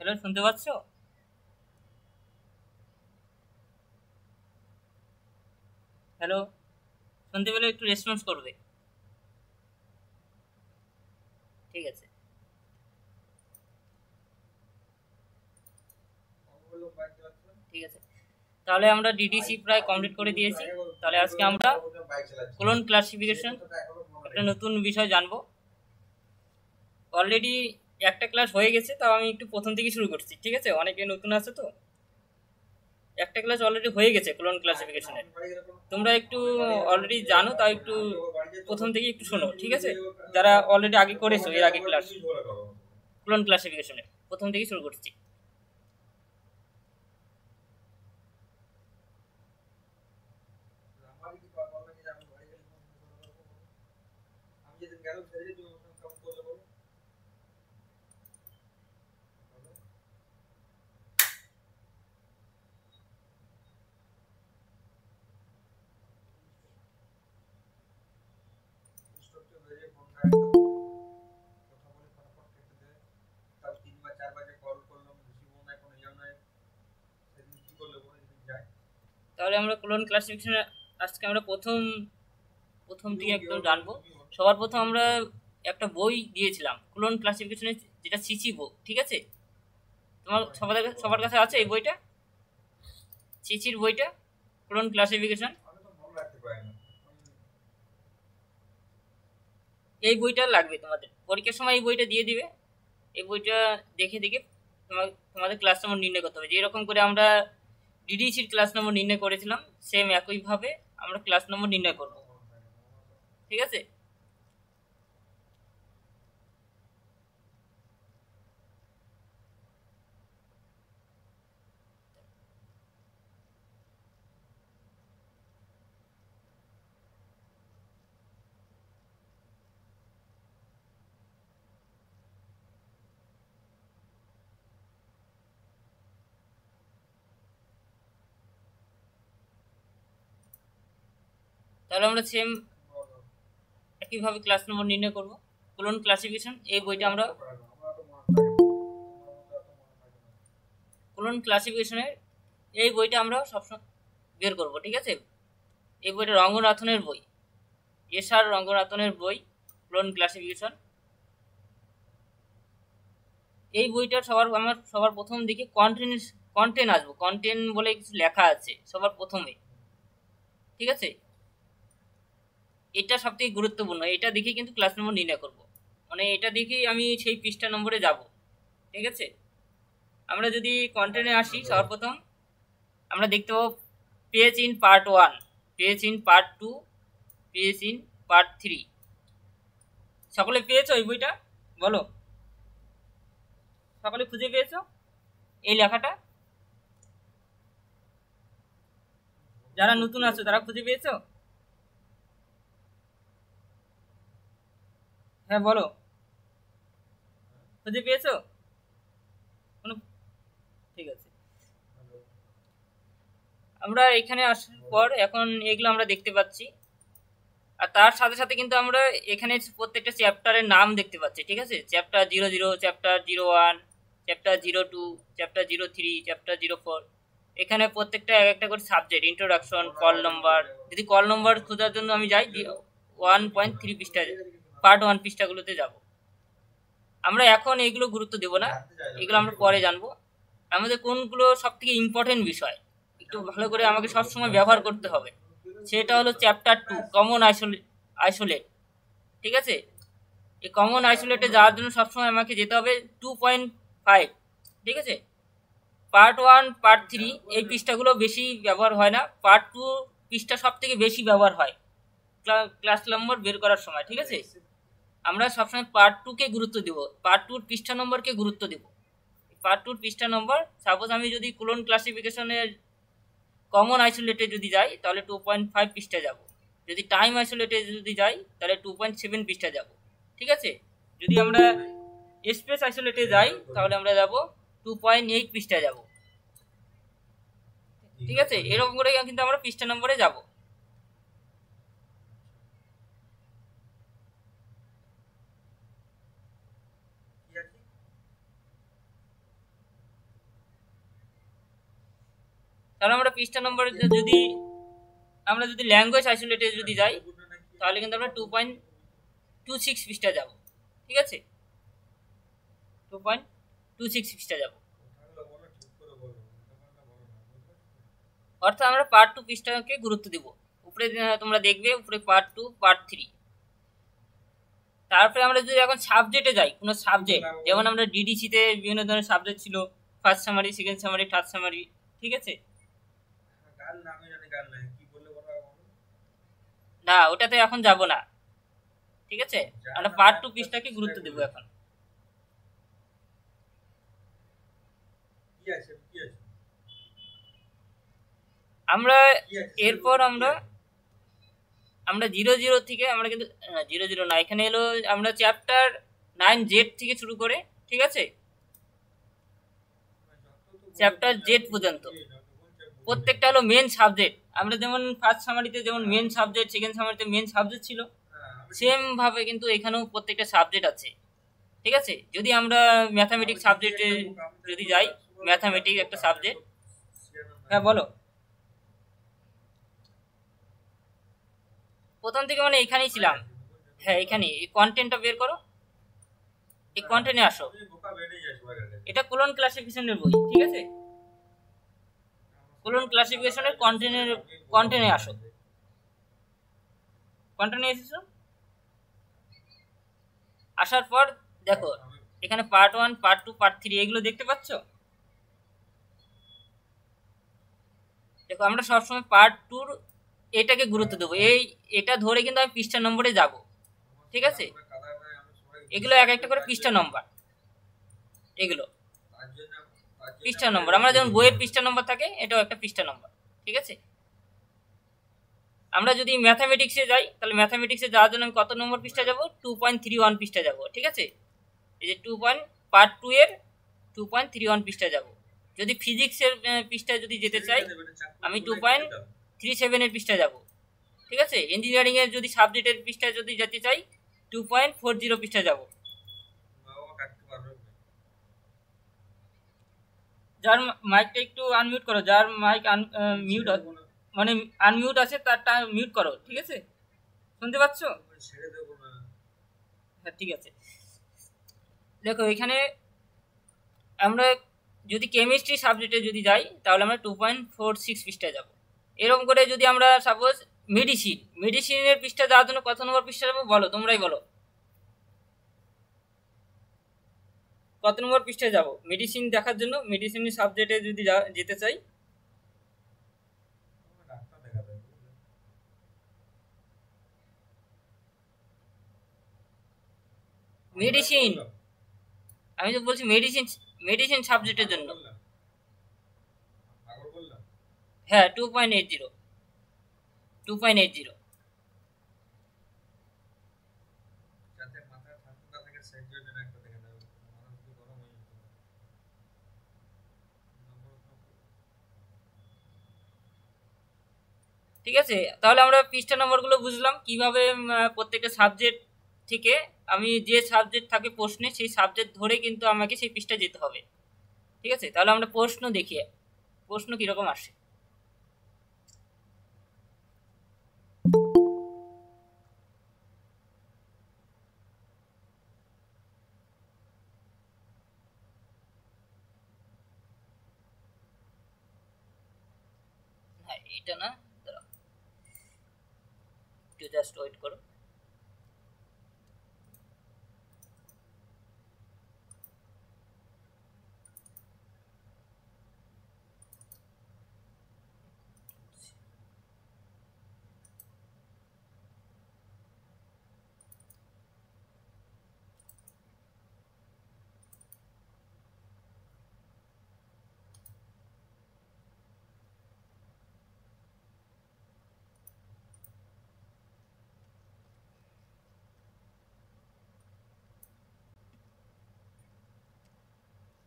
Hello, শুনতে পাচ্ছো? Hello, শুনতে পেলে একটু রেসপন্স করবে। ঠিক আছে। ঠিক আছে, তাহলে আমরা ডিডিসি প্রায় কমপ্লিট করে দিয়েছি। তাহলে আজকে আমরা কোলন ক্লাসিফিকেশন একটা নতুন বিষয় জানবো। অলরেডি একটা ক্লাস হয়ে গেছে, তাও আমি একটু প্রথম থেকে শুরু করছি। ঠিক আছে, অনেকে নতুন আছে তো। একটা ক্লাস অলরেডি হয়ে গেছে কোলন ক্লাসিফিকেশনের। তোমরা একটু অলরেডি জানো, তাও একটু প্রথম থেকে একটু শোনো। ঠিক আছে, যারা অলরেডি আগে করেছো এর আগে ক্লাস কোলন ক্লাসিফিকেশনের, প্রথম থেকে শুরু করছি। তাহলে আমরা কোলন ক্লাসিফিকেশনে আজকে আমরা প্রথম প্রথম থেকে একদম জানবো। সবার প্রথম আমরা একটা বই দিয়েছিলাম কোলন ক্লাসিফিকেশনের, যেটা সিসি বই। ঠিক আছে, তোমার সবার কাছে আছে এই বইটা, সিসির বইটা, কোলন ক্লাসিফিকেশন। এই বইটা লাগবে তোমাদের পরীক্ষার সময়, এই বইটা দিয়ে দিবে। এই বইটা দেখে দেখে তোমাদের ক্লাস নম্বর নির্ণয় করতে হবে। যেরকম করে আমরা ডিডিসির ক্লাস নম্বর নির্ণয় করেছিলাম, সেম একইভাবে আমরা ক্লাস নম্বর নির্ণয় করব। ঠিক আছে, তাহলে আমরা সেম একইভাবে ক্লাস নম্বর নির্ণয় করব। কোলন ক্লাসিফিকেশন এই বইটা আমরা কোলন ক্লাসিফিকেশনের এই বইটা আমরা সবসময় বের করব। ঠিক আছে, এই বইটা রঙ্গনাথনের বই, এসআর রঙ্গনাথনের বই, কোলন ক্লাসিফিকেশন। এই বইটার আমার সবার প্রথম দিকে কন্টেন্ট আসবো, কন্টেন্ট বলে কিছু লেখা আছে সবার প্রথমে। ঠিক আছে, এটা সব থেকে গুরুত্বপূর্ণ। এটা দেখে কিন্তু ক্লাস নম্বর নির্ণয় করব, মানে এটা দেখেই আমি সেই পৃষ্ঠা নম্বরে যাব। ঠিক আছে, আমরা যদি কন্টেন্টে আসি, সবার প্রথম আমরা দেখতে পাবো page in part 1, page in part 2, page in part 3। সকলে পেয়েছো এই বইটা? বলো, সকলে খুঁজে পেয়েছো এই লেখাটা? যারা নতুন আছো তারা খুঁজে পেয়েছো? হ্যাঁ বলো, খুঁজে পেয়েছো? কোনো? ঠিক আছে, আমরা এখানে আসার পর এখন এগুলো আমরা দেখতে পাচ্ছি। আর তার সাথে সাথে কিন্তু আমরা এখানে প্রত্যেকটা চ্যাপ্টারের নাম দেখতে পাচ্ছি। ঠিক আছে, chapter 00, chapter 01, chapter 02, chapter 03, chapter 04। এখানে প্রত্যেকটা এক একটা করে সাবজেক্ট, ইন্ট্রোডাকশন, কল নম্বর। যদি কল নম্বর খোঁজার জন্য আমি যাই 1.3 পৃষ্ঠা, পার্ট 1 পৃষ্ঠাগুলোতে যাব। আমরা এখন এগুলো গুরুত্ব দেব না, এগুলো আমরা পরে জানবো। আমাদের কোনগুলো সব থেকে ইম্পর্টেন্ট বিষয় একটু ভালো করে আমাকে সবসময় ব্যবহার করতে হবে, সেটা হলো চ্যাপ্টার 2, কমন আইসোলেট। ঠিক আছে, এই কমন আইসোলেটে যাওয়ার জন্য সবসময় আমাকে যেতে হবে 2.5। ঠিক আছে, পার্ট 1, পার্ট 3 এই পৃষ্ঠাগুলো বেশি ব্যবহার হয় না, পার্ট 2 পৃষ্ঠা সব থেকে বেশি ব্যবহার হয় ক্লাস নম্বর বের করার সময়। ঠিক আছে, আমরা সবসময় পার্ট 2 কে গুরুত্ব দেব, পার্ট 2 পৃষ্ঠা নম্বরকে গুরুত্ব দেব। পার্ট 2 পৃষ্ঠা নম্বর, সাপোজ আমি যদি কোলন ক্লাসিফিকেশনের কমন আইসোলেটে যদি যাই তাহলে 2.5 পৃষ্ঠা যাব। যদি টাইম আইসোলেটে যদি যাই তাহলে 2.7 পৃষ্ঠা যাব। ঠিক আছে, যদি আমরা স্পেস আইসোলেটে যাই তাহলে আমরা যাব 2.8 পৃষ্ঠা যাব। ঠিক আছে, এরকম করে কিন্তু আমরা পৃষ্ঠা নম্বরে যাব। তাহলে আমরা পৃষ্ঠা নম্বর যদি আমরা যদি ল্যাঙ্গুয়েজ আইসোলেটে যদি যাই তাহলে কিন্তু আমরা 2.26 পৃষ্ঠা যাব, ঠিক আছে, 2.26 পৃষ্ঠা যাব। অর্থাৎ আমরা পার্ট 2 পৃষ্ঠাকে গুরুত্ব দিব। উপরে তোমরা দেখবে উপরে পার্ট 2 পার্ট 3। তারপরে আমরা যদি এখন সাবজেক্টে যাই, কোনো সাবজেক্ট, যেমন আমরা ডিডিসিতে বিভিন্ন ধরনের সাবজেক্ট ছিল, first summary, second summary, third summary, ঠিক আছে। না, ওটাতে এখন যাব না, ঠিক আছে, আমরা পার্ট 2 পৃষ্ঠাকে গুরুত্ব দেব এখন। আমরা এরপর আমরা 00 থেকে আমরা কিন্তু 00 না, এখানে এলো আমরা চ্যাপ্টার 9Z থেকে শুরু করে, ঠিক আছে, চ্যাপ্টার জেড পর্যন্ত প্রত্যেকটা হলো মেন সাবজেক্ট। আমরা যেমন ফার্স্ট সামারিতে যেমন মেন সাবজেক্ট, সেকেন্ড সামারিতে মেন সাবজেক্ট ছিল, সেম ভাবে কিন্তু এখানেও প্রত্যেকটা সাবজেক্ট আছে, ঠিক আছে। যদি আমরা ম্যাথামেটিক্স সাবজেক্টে যদি যাই, ম্যাথামেটিক্স একটা সাবজেক্ট। হ্যাঁ বলো। প্রথম থেকে মানে এখানেই ছিলাম। হ্যাঁ, এখানে এই কন্টেন্টটা বের করো, এই কন্টেন্টে আসো। এটা কোলন ক্লাসিফিকেশনের বই, ঠিক আছে, কোলন ক্লাসিফিকেশনের কন্টেন্টে আসো। কন্টেন্টে এসেছো, আসার পর দেখো এখানে পার্ট 1 পার্ট 2 পার্ট 3 এগুলো দেখতে পাচ্ছ। দেখো আমরা সবসময় পার্ট 2 এটাকে গুরুত্ব দেবো, এটা ধরে কিন্তু আমি পৃষ্ঠা নম্বরে যাব, ঠিক আছে। এগুলো এক একটা করে পৃষ্ঠা নম্বর, এগুলো পৃষ্ঠা নম্বর। আমরা যেমন বইয়ের পৃষ্ঠা নম্বর থাকে, এটাও একটা পৃষ্ঠা নম্বর, ঠিক আছে। আমরা যদি ম্যাথামেটিক্সে যাই, তাহলে ম্যাথামেটিক্সে যাওয়ার জন্য আমি কত নম্বর পৃষ্ঠা যাব? 2.31 পৃষ্ঠা যাব, ঠিক আছে। এই যে পার্ট 2 এর 2.31 পৃষ্ঠা যাব। যদি ফিজিক্সের পৃষ্ঠায় যদি যেতে চাই, আমি 2.37 এর পৃষ্ঠা যাব, ঠিক আছে। ইঞ্জিনিয়ারিং এর যদি সাবজেক্টের পৃষ্ঠায় যদি যেতে চাই, 2.40 পৃষ্ঠা যাব। যার মাইকটা একটু আনমিউট করো, যার মাইক মিউট মানে আনমিউট আছে তারটা মিউট করো, ঠিক আছে। শুনতে পাচ্ছ? হ্যাঁ, ঠিক আছে। দেখো এখানে আমরা যদি কেমিস্ট্রি সাবজেক্টে যদি যাই, তাহলে আমরা 2.46 পৃষ্ঠায় যাব। এরকম করে যদি আমরা সাপোজ মেডিসিনের পৃষ্ঠা যাওয়ার জন্য কত নম্বর পৃষ্ঠা যাবো বলো, তোমরাই বলো কত নম্বর পৃষ্ঠায় যাব মেডিসিন দেখার জন্য। মেডিসিনের সাবজেক্টে যদি যেতে চাই, মেডিসিন, আমি তো বলছি মেডিসিন সাবজেক্টের জন্য। হ্যাঁ, 2.80। ঠিক আছে, তাহলে আমরা পৃষ্ঠা নম্বরগুলো বুঝলাম কিভাবে প্রত্যেকটা সাবজেক্ট থেকে আমি যে সাবজেক্ট থাকে প্রশ্নে, সেই সাবজেক্ট ধরে কিন্তু আমাকে সেই পৃষ্ঠা যেতে হবে, ঠিক আছে। তাহলে আমরা প্রশ্ন দেখি, প্রশ্ন কিরকম আসে। হ্যাঁ, এটা না, একটু জাস্ট ওয়েট করো।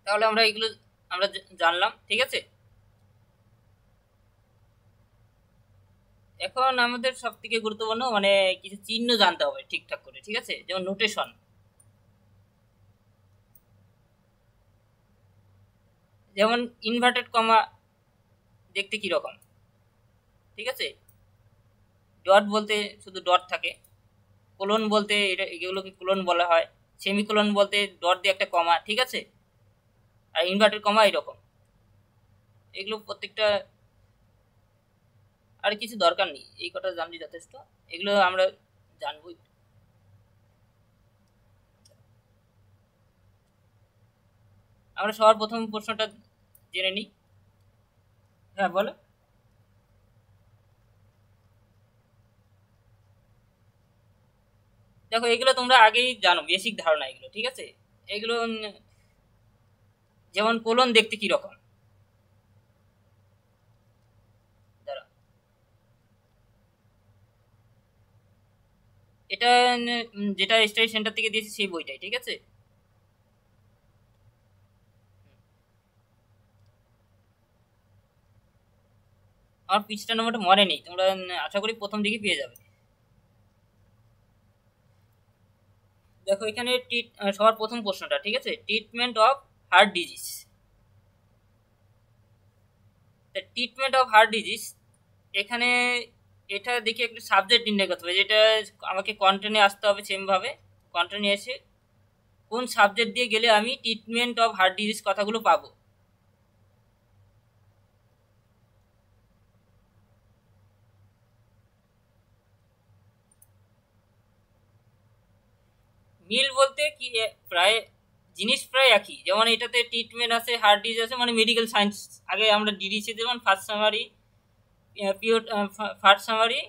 তাহলে আমরা এগুলো আমরা জানলাম, ঠিক আছে। এখন আমাদের সব থেকে গুরুত্বপূর্ণ মানে কিছু চিহ্ন জানতে হবে ঠিকঠাক করে, ঠিক আছে, যেমন নোটেশন। যেমন ইনভার্টেড কমা দেখতে কীরকম, ঠিক আছে। ডট বলতে শুধু ডট থাকে, কোলন বলতে এগুলোকে কোলন বলা হয়, সেমিকোলন বলতে ডট দিয়ে একটা কমা, ঠিক আছে, আর ইনভার্টেড কমা এরকম। এগুলো প্রত্যেকটা, আর কিছু দরকার নেই, এই কটা জানলে যথেষ্ট, এগুলো আমরা জানবই। আমরা সবার প্রথম প্রশ্নটা জেনে নিই। হ্যাঁ বলো। দেখো এগুলো তোমরা আগেই জানো, বেসিক ধারণা এগুলো, ঠিক আছে। এগুলো যেমন কোলন দেখতে কি রকম, দাঁড়া, এটা যেটা স্টাডি সেন্টার থেকে দিয়েছি সেই বইটাই, ঠিক আছে। আমার পৃষ্ঠা নম্বরটা মনে নেই, তোমরা আশা করি প্রথম দিকে পেয়ে যাবে। দেখো এখানে সবার প্রথম প্রশ্নটা, ঠিক আছে, treatment of heart disease. Treatment of heart disease, এখানে এটা দেখে একটু সাবজেক্ট নির্ণয় করতে হবে, যেটা আমাকে কন্টেন্টে আসতে হবে সেমভাবে। কন্টেন্টে এসে কোন সাবজেক্ট দিয়ে গেলে আমি ট্রিটমেন্ট অফ হার্ট ডিজিজ কথাগুলো পাবো। মিল বলতে কি, প্রায় জিনিস প্রায় একই, যেমন এটাতে ট্রিটমেন্ট আছে, হার্ট ডিজিজ আছে, মানে মেডিকেল সায়েন্স। আগে আমরা ডিডিসি যেমন first summary, pure first summary,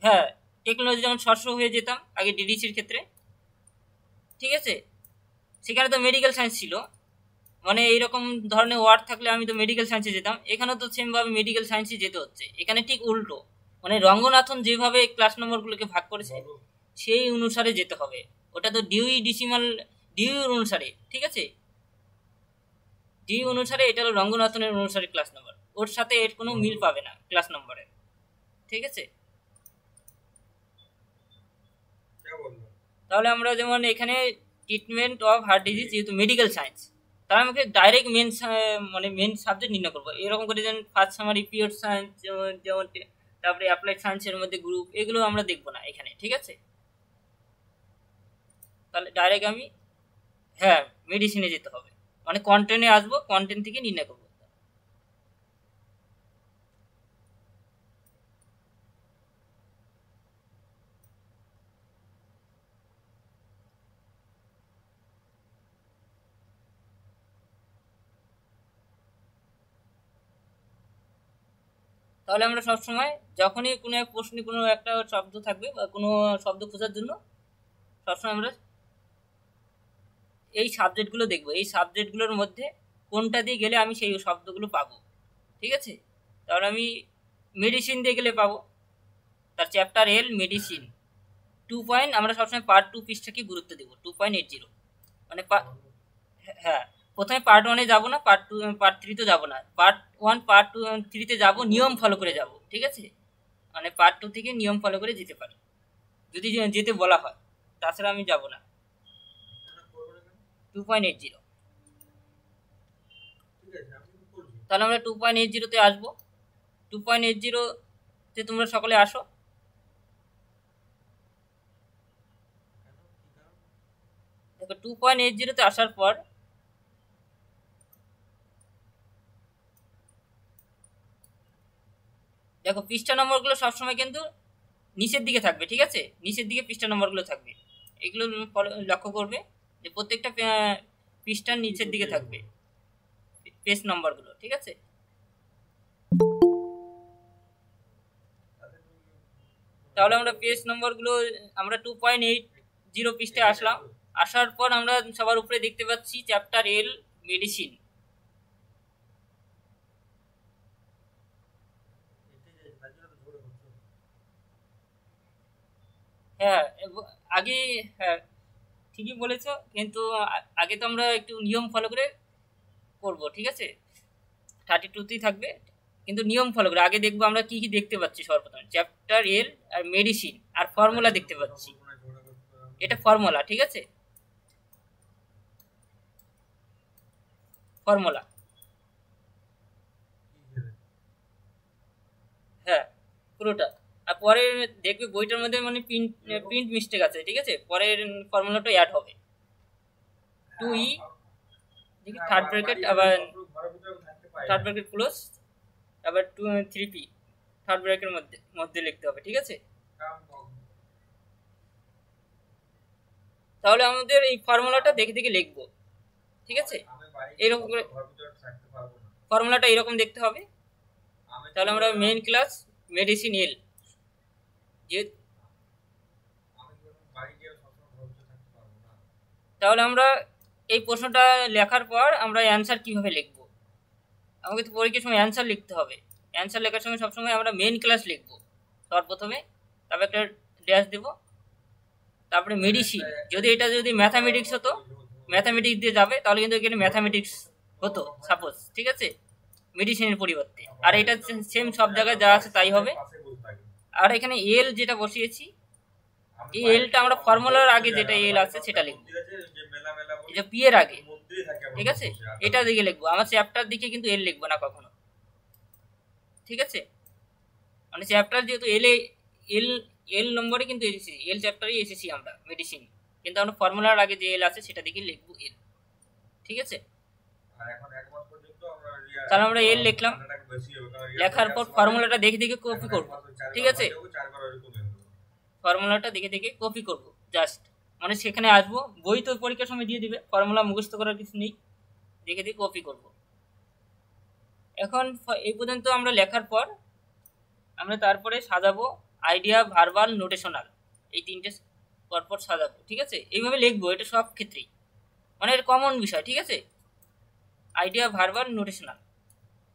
হ্যাঁ, টেকনোলজি যেমন শর্ট হয়ে যেতাম আগে ডিডিসির ক্ষেত্রে, ঠিক আছে। সেখানে তো মেডিকেল সায়েন্স ছিল, মানে এইরকম ধরনের ওয়ার্ড থাকলে আমি তো মেডিকেল সায়েন্সে যেতাম, এখানে তো সেমভাবে মেডিকেল সায়েন্সে যেতে হচ্ছে। এখানে ঠিক উল্টো, মানে রঙ্গনাথন যেভাবে ক্লাস নম্বরগুলোকে ভাগ করেছে সেই অনুসারে যেতে হবে। ওটা তো ডিউই ডিসিমাল, ডিউ অনুসারে, ঠিক আছে, ডিউ অনুসারে, এটা হলো রঙ্গনাথনের অনুসারে ক্লাস নম্বর, ওর সাথে এর কোনো মিল পাবে না ক্লাস নম্বরে, ঠিক আছে। তাহলে আমরা যেমন এখানে ট্রিটমেন্ট অফ হার্ট ডিজিজ যেহেতু মেডিকেল সায়েন্স, তাহলে আমাকে ডাইরেক্ট মেন, মানে মেন সাবজেক্ট নির্ণয় করবো, এরকম করে যেমন ফার্স্ট সামারি, পিওর সায়েন্স, যেমন তারপরে অ্যাপ্লাইড সায়েন্সের মধ্যে গ্রুপ, এগুলো আমরা দেখবো না এখানে, ঠিক আছে। তাহলে ডাইরেক্ট আমি, হ্যাঁ, মেডিসিনে যেতে হবে, মানে কন্টেন্টে আসবো, কন্টেন্ট থেকে নির্ণয় করবো। তাহলে আমরা সবসময় যখনই কোনো এক প্রশ্নে কোনো একটা শব্দ থাকবে বা কোনো শব্দ খোঁজার জন্য সবসময় আমরা এই সাবজেক্টগুলো দেখবো, এই সাবজেক্টগুলোর মধ্যে কোনটা দিয়ে গেলে আমি সেই শব্দগুলো পাবো, ঠিক আছে। তাহলে আমি মেডিসিন দিয়ে গেলে পাবো, তার চ্যাপ্টার এল মেডিসিন 2 আমরা সবসময় পার্ট 2 পৃষ্ঠাকে গুরুত্ব দেবো, 2.80, মানে হ্যাঁ, প্রথমে পার্ট 1-এ যাবো না, পার্ট 2, পার্ট 3-তে যাবো না, পার্ট 1 পার্ট 2 3-তে যাবো, নিয়ম ফলো করে যাব, ঠিক আছে, মানে পার্ট 2 থেকে নিয়ম ফলো করে যেতে পারি যদি যেতে বলা হয়, তাছাড়া আমি যাব না। 2.80, তাহলে আমরা 2.80-তে আসবো। 2.80-তে তোমরা সকলে আসো। দেখো 2.80-তে আসার পর দেখো পৃষ্ঠা নম্বরগুলো সবসময় কিন্তু নিচের দিকে থাকবে, ঠিক আছে, নিচের দিকে পৃষ্ঠা নম্বরগুলো থাকবে, এগুলো লক্ষ্য করবে যে প্রত্যেকটা পৃষ্ঠার নিচের দিকে থাকবে পেজ নম্বরগুলো, ঠিক আছে। তাহলে আমরা পেজ নম্বরগুলো, আমরা 2.80 পৃষ্ঠায় আসলাম। আসার পর আমরা সবার উপরে দেখতে পাচ্ছি চ্যাপ্টার এল মেডিসিন। হ্যাঁ, আগে, হ্যাঁ ঠিকই বলেছো, কিন্তু আগে তো আমরা একটু নিয়ম ফলো করে করবো, ঠিক আছে, 32তেই থাকবে, কিন্তু নিয়ম ফলো করে আগে দেখবো আমরা কি কি দেখতে পাচ্ছি। সর্বপ্রথম চ্যাপ্টার এল আর মেডিসিন আর ফর্মুলা দেখতে পাচ্ছি, এটা ফর্মুলা, ঠিক আছে, ফর্মুলা। হ্যাঁ পুরোটা। আর পরে দেখবে বইটার মধ্যে মানে প্রিন্ট মিস্টেক আছে, ঠিক আছে, পরের ফর্মুলাটা অ্যাড হবে। 2e দেখি থার্ড ব্র্যাকেট, আবার থার্ড ব্র্যাকেট ক্লোজ, আবার 3p থার্ড ব্র্যাকেটের মধ্যে লিখতে হবে, ঠিক আছে। তাহলে আমাদের এই ফর্মুলাটা দেখে দেখে লিখবো, ঠিক আছে। এইরকম করে ফর্মুলাটা এরকম দেখতে হবে। তাহলে আমরা মেইন ক্লাস মেডিসিন এল, যে তাহলে আমরা এই প্রশ্নটা লেখার পর আমরা অ্যান্সার কিভাবে লিখবো, আমাকে তো পরীক্ষার সময় অ্যান্সার লিখতে হবে। অ্যান্সার লেখার সময় সবসময় আমরা মেইন ক্লাস লিখবো সর্বপ্রথমে, তারপর একটা ড্যাশ দেব, তারপরে মেডিসিন। যদি ম্যাথামেটিক্স হতো, ম্যাথামেটিক্স দিয়ে যাবে, তাহলে কিন্তু এখানে ম্যাথামেটিক্স হতো সাপোজ, ঠিক আছে, মেডিসিনের পরিবর্তে। আর এটা সেম সব জায়গায় যা আছে তাই হবে। আর এখানে এল যেটা বসিয়েছি, এই এলটা আমরা ফর্মুলার আগে যেটা এল আছে সেটা লিখবো, এই যে পি এর আগে, ঠিক আছে, এটা দিকে লিখবো। আমার চ্যাপ্টার দিকে কিন্তু এল লিখবো না কখনো, ঠিক আছে। মানে চ্যাপ্টার যেহেতু এল নম্বরে কিন্তু এসেছি, এল চ্যাপ্টারে এসেছি আমরা মেডিসিন, কিন্তু আমরা ফর্মুলার আগে যে এল আছে সেটা দিকে লিখবো এল, ঠিক আছে। তাহলে আমরা এল লিখলাম, লেখার পর ফর্মুলাটা দেখে দেখে কপি করব, ঠিক আছে। ফর্মুলাটা দেখে দেখে কপি করব জাস্ট, মানে সেখানে আসবো, বই তো পরীক্ষার সময় দিয়ে দিবে, ফর্মুলা মুখস্থ করার কিছু নেই, দেখে দেখে কপি করব। এখন এই পর্যন্ত আমরা লেখার পর আমরা তারপরে সাজাবো আইডিয়া, ভার্বাল, নোটেশনাল, এই তিনটে পরপর সাজাবো, ঠিক আছে। এইভাবে লিখবো, এটা সব ক্ষেত্রেই মানে এর কমন বিষয়, ঠিক আছে। Idea, verbal, notational.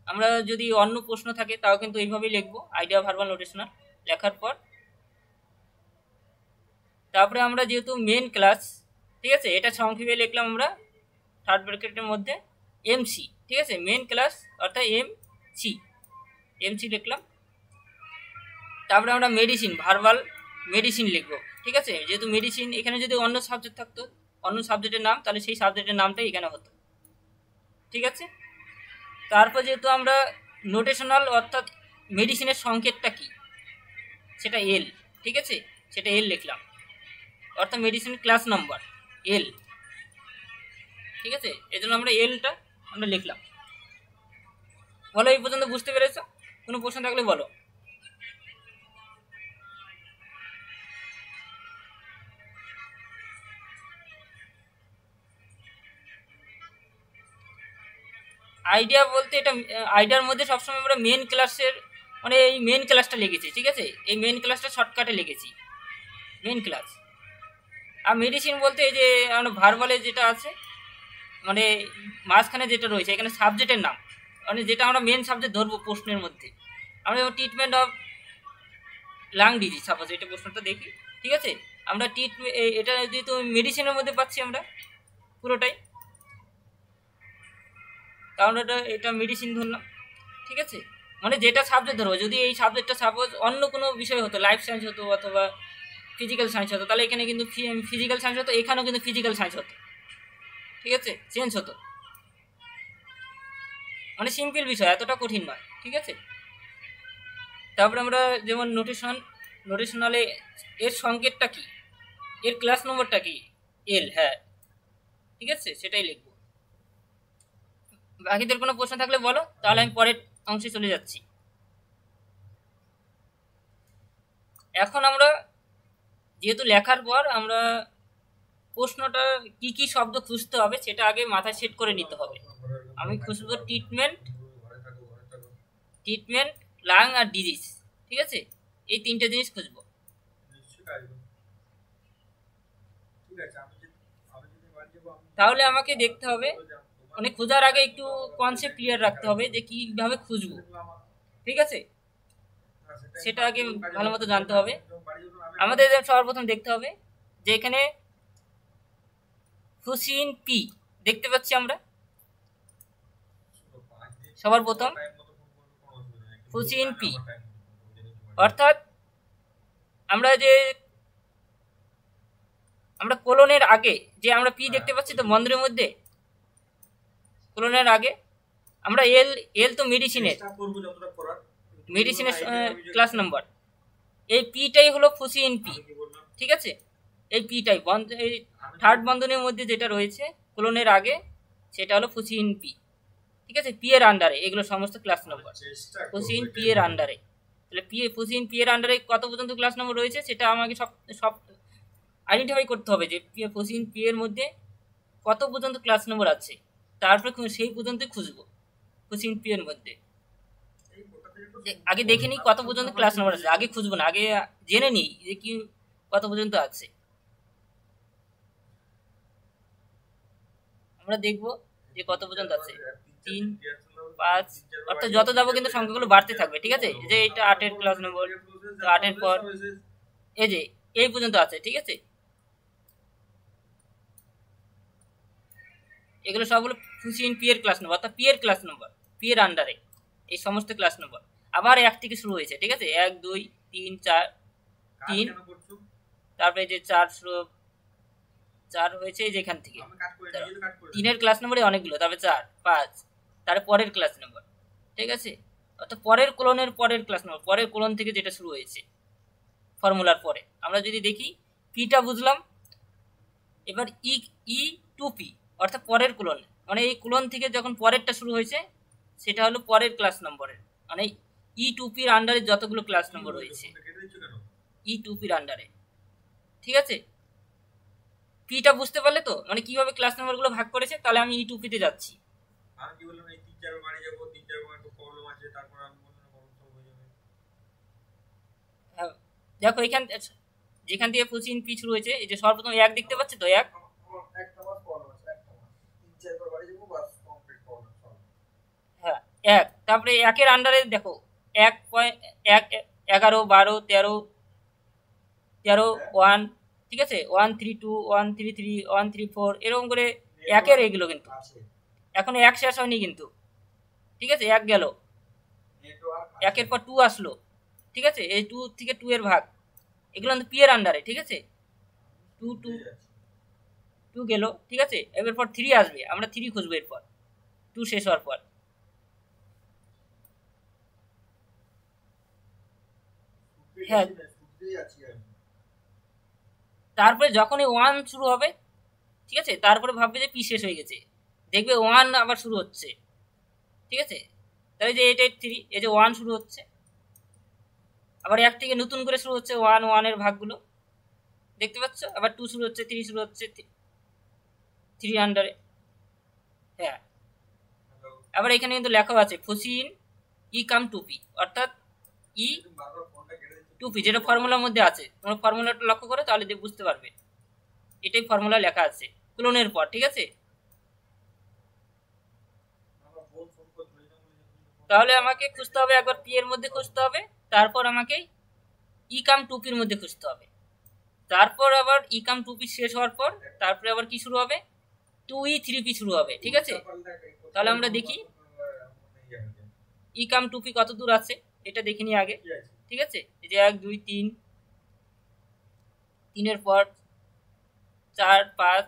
আমরা যদি অন্য প্রশ্ন থাকে তাও কিন্তু এইভাবেই লিখবো, আইডিয়া, ভার্বাল, নোটেশনাল লেখার পর তারপরে আমরা যেহেতু মেন ক্লাস, ঠিক আছে, এটা সংক্ষেপে লিখলাম আমরা থার্ড ব্র্যাকেটের মধ্যে এমসি, ঠিক আছে, মেন ক্লাস অর্থাৎ এমসি লিখলাম। তারপরে আমরা মেডিসিন, ভার্বাল মেডিসিন লিখবো, ঠিক আছে। যেহেতু মেডিসিন, এখানে যদি অন্য সাবজেক্ট থাকতো, অন্য সাবজেক্টের নাম, তাহলে সেই সাবজেক্টের নামটাই এখানে হতো, ঠিক আছে। তারপর যেহেতু আমরা নোটেশনাল অর্থাৎ মেডিসিনের সংকেতটা কি সেটা এল, ঠিক আছে, সেটা এল লিখলাম, অর্থাৎ মেডিসিন ক্লাস নাম্বার এল, ঠিক আছে। এই জন্য আমরা এলটা আমরা লিখলাম। বলো এই পর্যন্ত বুঝতে পেরেছো? কোনো প্রশ্ন থাকলে বলো। আইডিয়া বলতে এটা আইডিয়ার মধ্যে সবসময় আমরা মেন ক্লাসের মানে এই মেন ক্লাসটা লিখেছি, ঠিক আছে, এই মেন ক্লাসটা শর্টকাটে লিখেছি মেন ক্লাস। আর মেডিসিন বলতে এই যে আমরা ভার্বালে যেটা আছে মানে মাঝখানে যেটা রয়েছে এখানে সাবজেক্টের নাম, মানে যেটা আমরা মেন সাবজেক্ট ধরবো প্রশ্নের মধ্যে। আমরা যেমন treatment of lung disease suppose এটা প্রশ্নটা দেখি, ঠিক আছে, আমরা এটা যেহেতু মেডিসিনের মধ্যে পাচ্ছি আমরা পুরোটাই, কারণ এটা মেডিসিন ধরলাম, ঠিক আছে। মানে যেটা সাবজেক্ট ধরবো, যদি এই সাবজেক্টটা সাপোজ অন্য কোনো বিষয় হতো, লাইফ সায়েন্স হতো অথবা ফিজিক্যাল সায়েন্স হতো, তাহলে এখানে কিন্তু ফিজিক্যাল সায়েন্স হতো, এখানেও কিন্তু ফিজিক্যাল সায়েন্স হতো, ঠিক আছে, চেঞ্জ হতো। মানে সিম্পল বিষয়, এতটা কঠিন নয়, ঠিক আছে। তারপরে আমরা যেমন নোটেশনালে এর সংকেতটা কি, এর ক্লাস নম্বরটা কি এল, হ্যাঁ, ঠিক আছে, সেটাই লিখবো। বাকিদের কোনো প্রশ্ন থাকলে বলো, তাহলে আমি পরের অংশে চলে যাচ্ছি। এখন আমরা যেহেতু লেখার পর আমরা প্রশ্নটা কি কি শব্দ খুঁজতে হবে সেটা আগে মাথায় সেট করে নিতে হবে। আমি খুঁজবো ট্রিটমেন্ট, লাং আর ডিজিজ, ঠিক আছে, এই তিনটে জিনিস খুঁজবো। তাহলে আমাকে দেখতে হবে, মানে খোঁজার আগে একটু কনসেপ্ট ক্লিয়ার রাখতে হবে যে কিভাবে খুঁজবো, ঠিক আছে, সেটা আগে ভালো মতো জানতে হবে। আমাদের সর্বপ্রথম দেখতে হবে যে এখানে ফুসিন পি দেখতে পাচ্ছি আমরা, সবার প্রথম ফুসিন পি, অর্থাৎ আমরা কোলনের আগে যে আমরা পি দেখতে পাচ্ছি তো বন্ধের মধ্যে, কোলনের আগে আমরা এল তো মেডিসিনের, মেডিসিনের ক্লাস নাম্বার। এই পিটাই হলো ফুসিন পি, ঠিক আছে। এই পিটাই এই থার্ড বন্ধনের মধ্যে যেটা রয়েছে কোলনের আগে সেটা হলো ফুসিন পি, ঠিক আছে। পি এর আন্ডারে এগুলো সমস্ত ক্লাস নাম্বার, ফুসিন পি এর আন্ডারে। তাহলে ফুসিন পি এর আন্ডারে কত পর্যন্ত ক্লাস নাম্বার রয়েছে সেটা আমাকে সব আইডেন্টিফাই করতে হবে যে ফুসিন পি এর মধ্যে কত পর্যন্ত ক্লাস নম্বর আছে, তারপরে সেই পর্যন্ত খুঁজবো ফুসিন পি এর মধ্যে। আগে দেখে নিই কত পর্যন্ত ক্লাস নাম্বার আছে, আগে খুঁজবো না, আগে জেনে নিই যে কি কত পর্যন্ত আছে। আমরা দেখবো যে কত পর্যন্ত আছে, 3, 5, অর্থাৎ যত যাবো কিন্তু সংখ্যাগুলো বাড়তে থাকবে, ঠিক আছে। যে এটা 8-এর ক্লাস নম্বর, তো 8-এর পর এই যে এই পর্যন্ত আছে, ঠিক আছে। এগুলো সব হলো ফুসিন পি এর ক্লাস নম্বর, অর্থাৎ পি এর ক্লাস নম্বর, পি এর আন্ডারে এই সমস্ত ক্লাস নম্বর। আবার 1 থেকে শুরু হয়েছে, ঠিক আছে। 1, 2, 3, 4, 3, তারপরে যে 4 হয়েছে এই যে এখান থেকে 3-এর ক্লাস নম্বরে অনেকগুলো, তারপরে 4, 5, তারপরে পরের ক্লাস নম্বর, ঠিক আছে। অর্থাৎ পরের কোলনের পরের ক্লাস নম্বর, পরের কোলন থেকে যেটা শুরু হয়েছে ফর্মুলার পরে। আমরা যদি দেখি পিটা বুঝলাম, এবার ই টু পি অর্থাৎ পরের কোলন, মানে এই কোলন থেকে যখন পরেরটা শুরু হয়েছে সেটা হলো পরের ক্লাস নম্বরের, মানে ই টু পির আন্ডারে যতগুলো ক্লাস নম্বর রয়েছে ই টু পির আন্ডারে, ঠিক আছে। পিটা বুঝতে পারলে তো, মানে কিভাবে ক্লাস নাম্বারগুলো ভাগ করেছে। তাহলে আমি ই টু পিতে যাচ্ছি। হ্যাঁ, দেখো এখান যেখান থেকে ফুসিন পি শুরু হয়েছে, এই যে সর্বপ্রথম 1 দেখতে পাচ্ছ তো, 1, হ্যাঁ 1, তারপরে 1-এর আন্ডারে দেখো 1, 11, 12, 13, 1, ঠিক আছে। 1, 3, 2, 1, 3, 3, 1, 3, 4 এরকম করে 1-এর এগুলো কিন্তু এখন 1 শেষ হয়নি কিন্তু, ঠিক আছে। 1 গেল, 1-এর পর 2 আসলো, ঠিক আছে। এই 2 থেকে 2 এর ভাগ, এগুলো পি এর আন্ডারে, ঠিক আছে। 2 গেল, ঠিক আছে। এবার পর 3 আসবে, আমরা 3 খুঁজবো এরপর 2 শেষ হওয়ার পর। হ্যাঁ, তারপরে যখনই 1 শুরু হবে, ঠিক আছে, তারপরে ভাববে যে পি শেষ হয়ে গেছে, দেখবে 1 আবার শুরু হচ্ছে, ঠিক আছে। তাহলে যে 8, 8, 3, এই যে 1 শুরু হচ্ছে, আবার 1 থেকে নতুন করে শুরু হচ্ছে 1 এর ভাগগুলো দেখতে পাচ্ছ। আবার 2 শুরু হচ্ছে, 3 শুরু হচ্ছে 3 আন্ডারে, হ্যাঁ। আবার এখানে কিন্তু লেখা আছে ফুসিন ই কাম টু পি, অর্থাৎ ই টু পি যেটা ফর্মুলার মধ্যে আছে। তোমরা ফর্মুলাটা লক্ষ্য করো তাহলে বুঝতে পারবে, এটাই ফর্মুলা লেখা আছে ক্লোনের পর, ঠিক আছে। তাহলে আমাকে খুঁজতে হবে একবার পি এর মধ্যে খুঁজতে হবে, তারপর আমাকে ই কাম টু পির মধ্যে খুঁজতে হবে, তারপর আবার ই কাম টু পি শেষ হওয়ার পর তারপরে আবার কি শুরু হবে, 2E 3P শুরু হবে, ঠিক আছে। তাহলে আমরা দেখি ই কাম টু পি কত দূর আছে এটা দেখে নিই আগে, ঠিক আছে। এই যে 1, 2, 3, 3-এর পর 4, 5,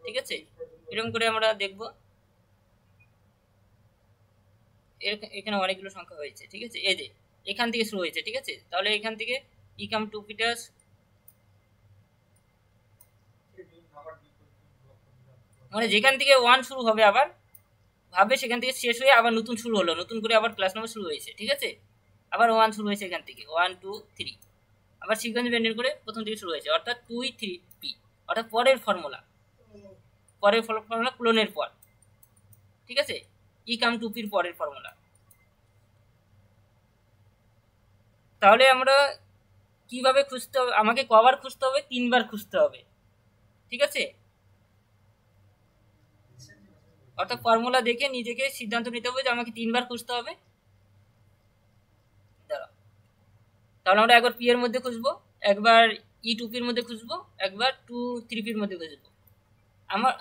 ঠিক আছে। এরকম করে আমরা দেখব, এখানে অনেকগুলো সংখ্যা হয়েছে, ঠিক আছে। এই যে এখান থেকে শুরু হয়েছে, ঠিক আছে। তাহলে এখান থেকে ই কাম টু পিটা মানে যেখান থেকে 1 শুরু হবে আবার ভাবে সেখান থেকে শেষ হয়ে আবার নতুন শুরু হলো, নতুন করে আবার ক্লাস নাম্বার শুরু হয়েছে, ঠিক আছে। আবার 1 শুরু হয়েছে এখান থেকে 1, 2, 3, আবার সিকোয়েন্স মেনটেন করে প্রথম থেকে শুরু হয়েছে, অর্থাৎ 2, 3, P, অর্থাৎ পরের ফর্মুলা ক্লোনের পর, ঠিক আছে। ই কাম টু পির পরের ফর্মুলা। তাহলে আমরা কিভাবে খুঁজতে হবে, আমাকে কবার খুঁজতে হবে, 3 বার খুঁজতে হবে, ঠিক আছে। অর্থাৎ ফর্মুলা দেখে নিজেকে সিদ্ধান্ত নিতে হবে যে আমাকে 3 বার খুঁজতে হবে। তাহলে আমরা একবার পি এর মধ্যে খুঁজবো, একবার ই টু পির মধ্যে খুঁজবো, একবার 2, 3Pর মধ্যে খুঁজবো।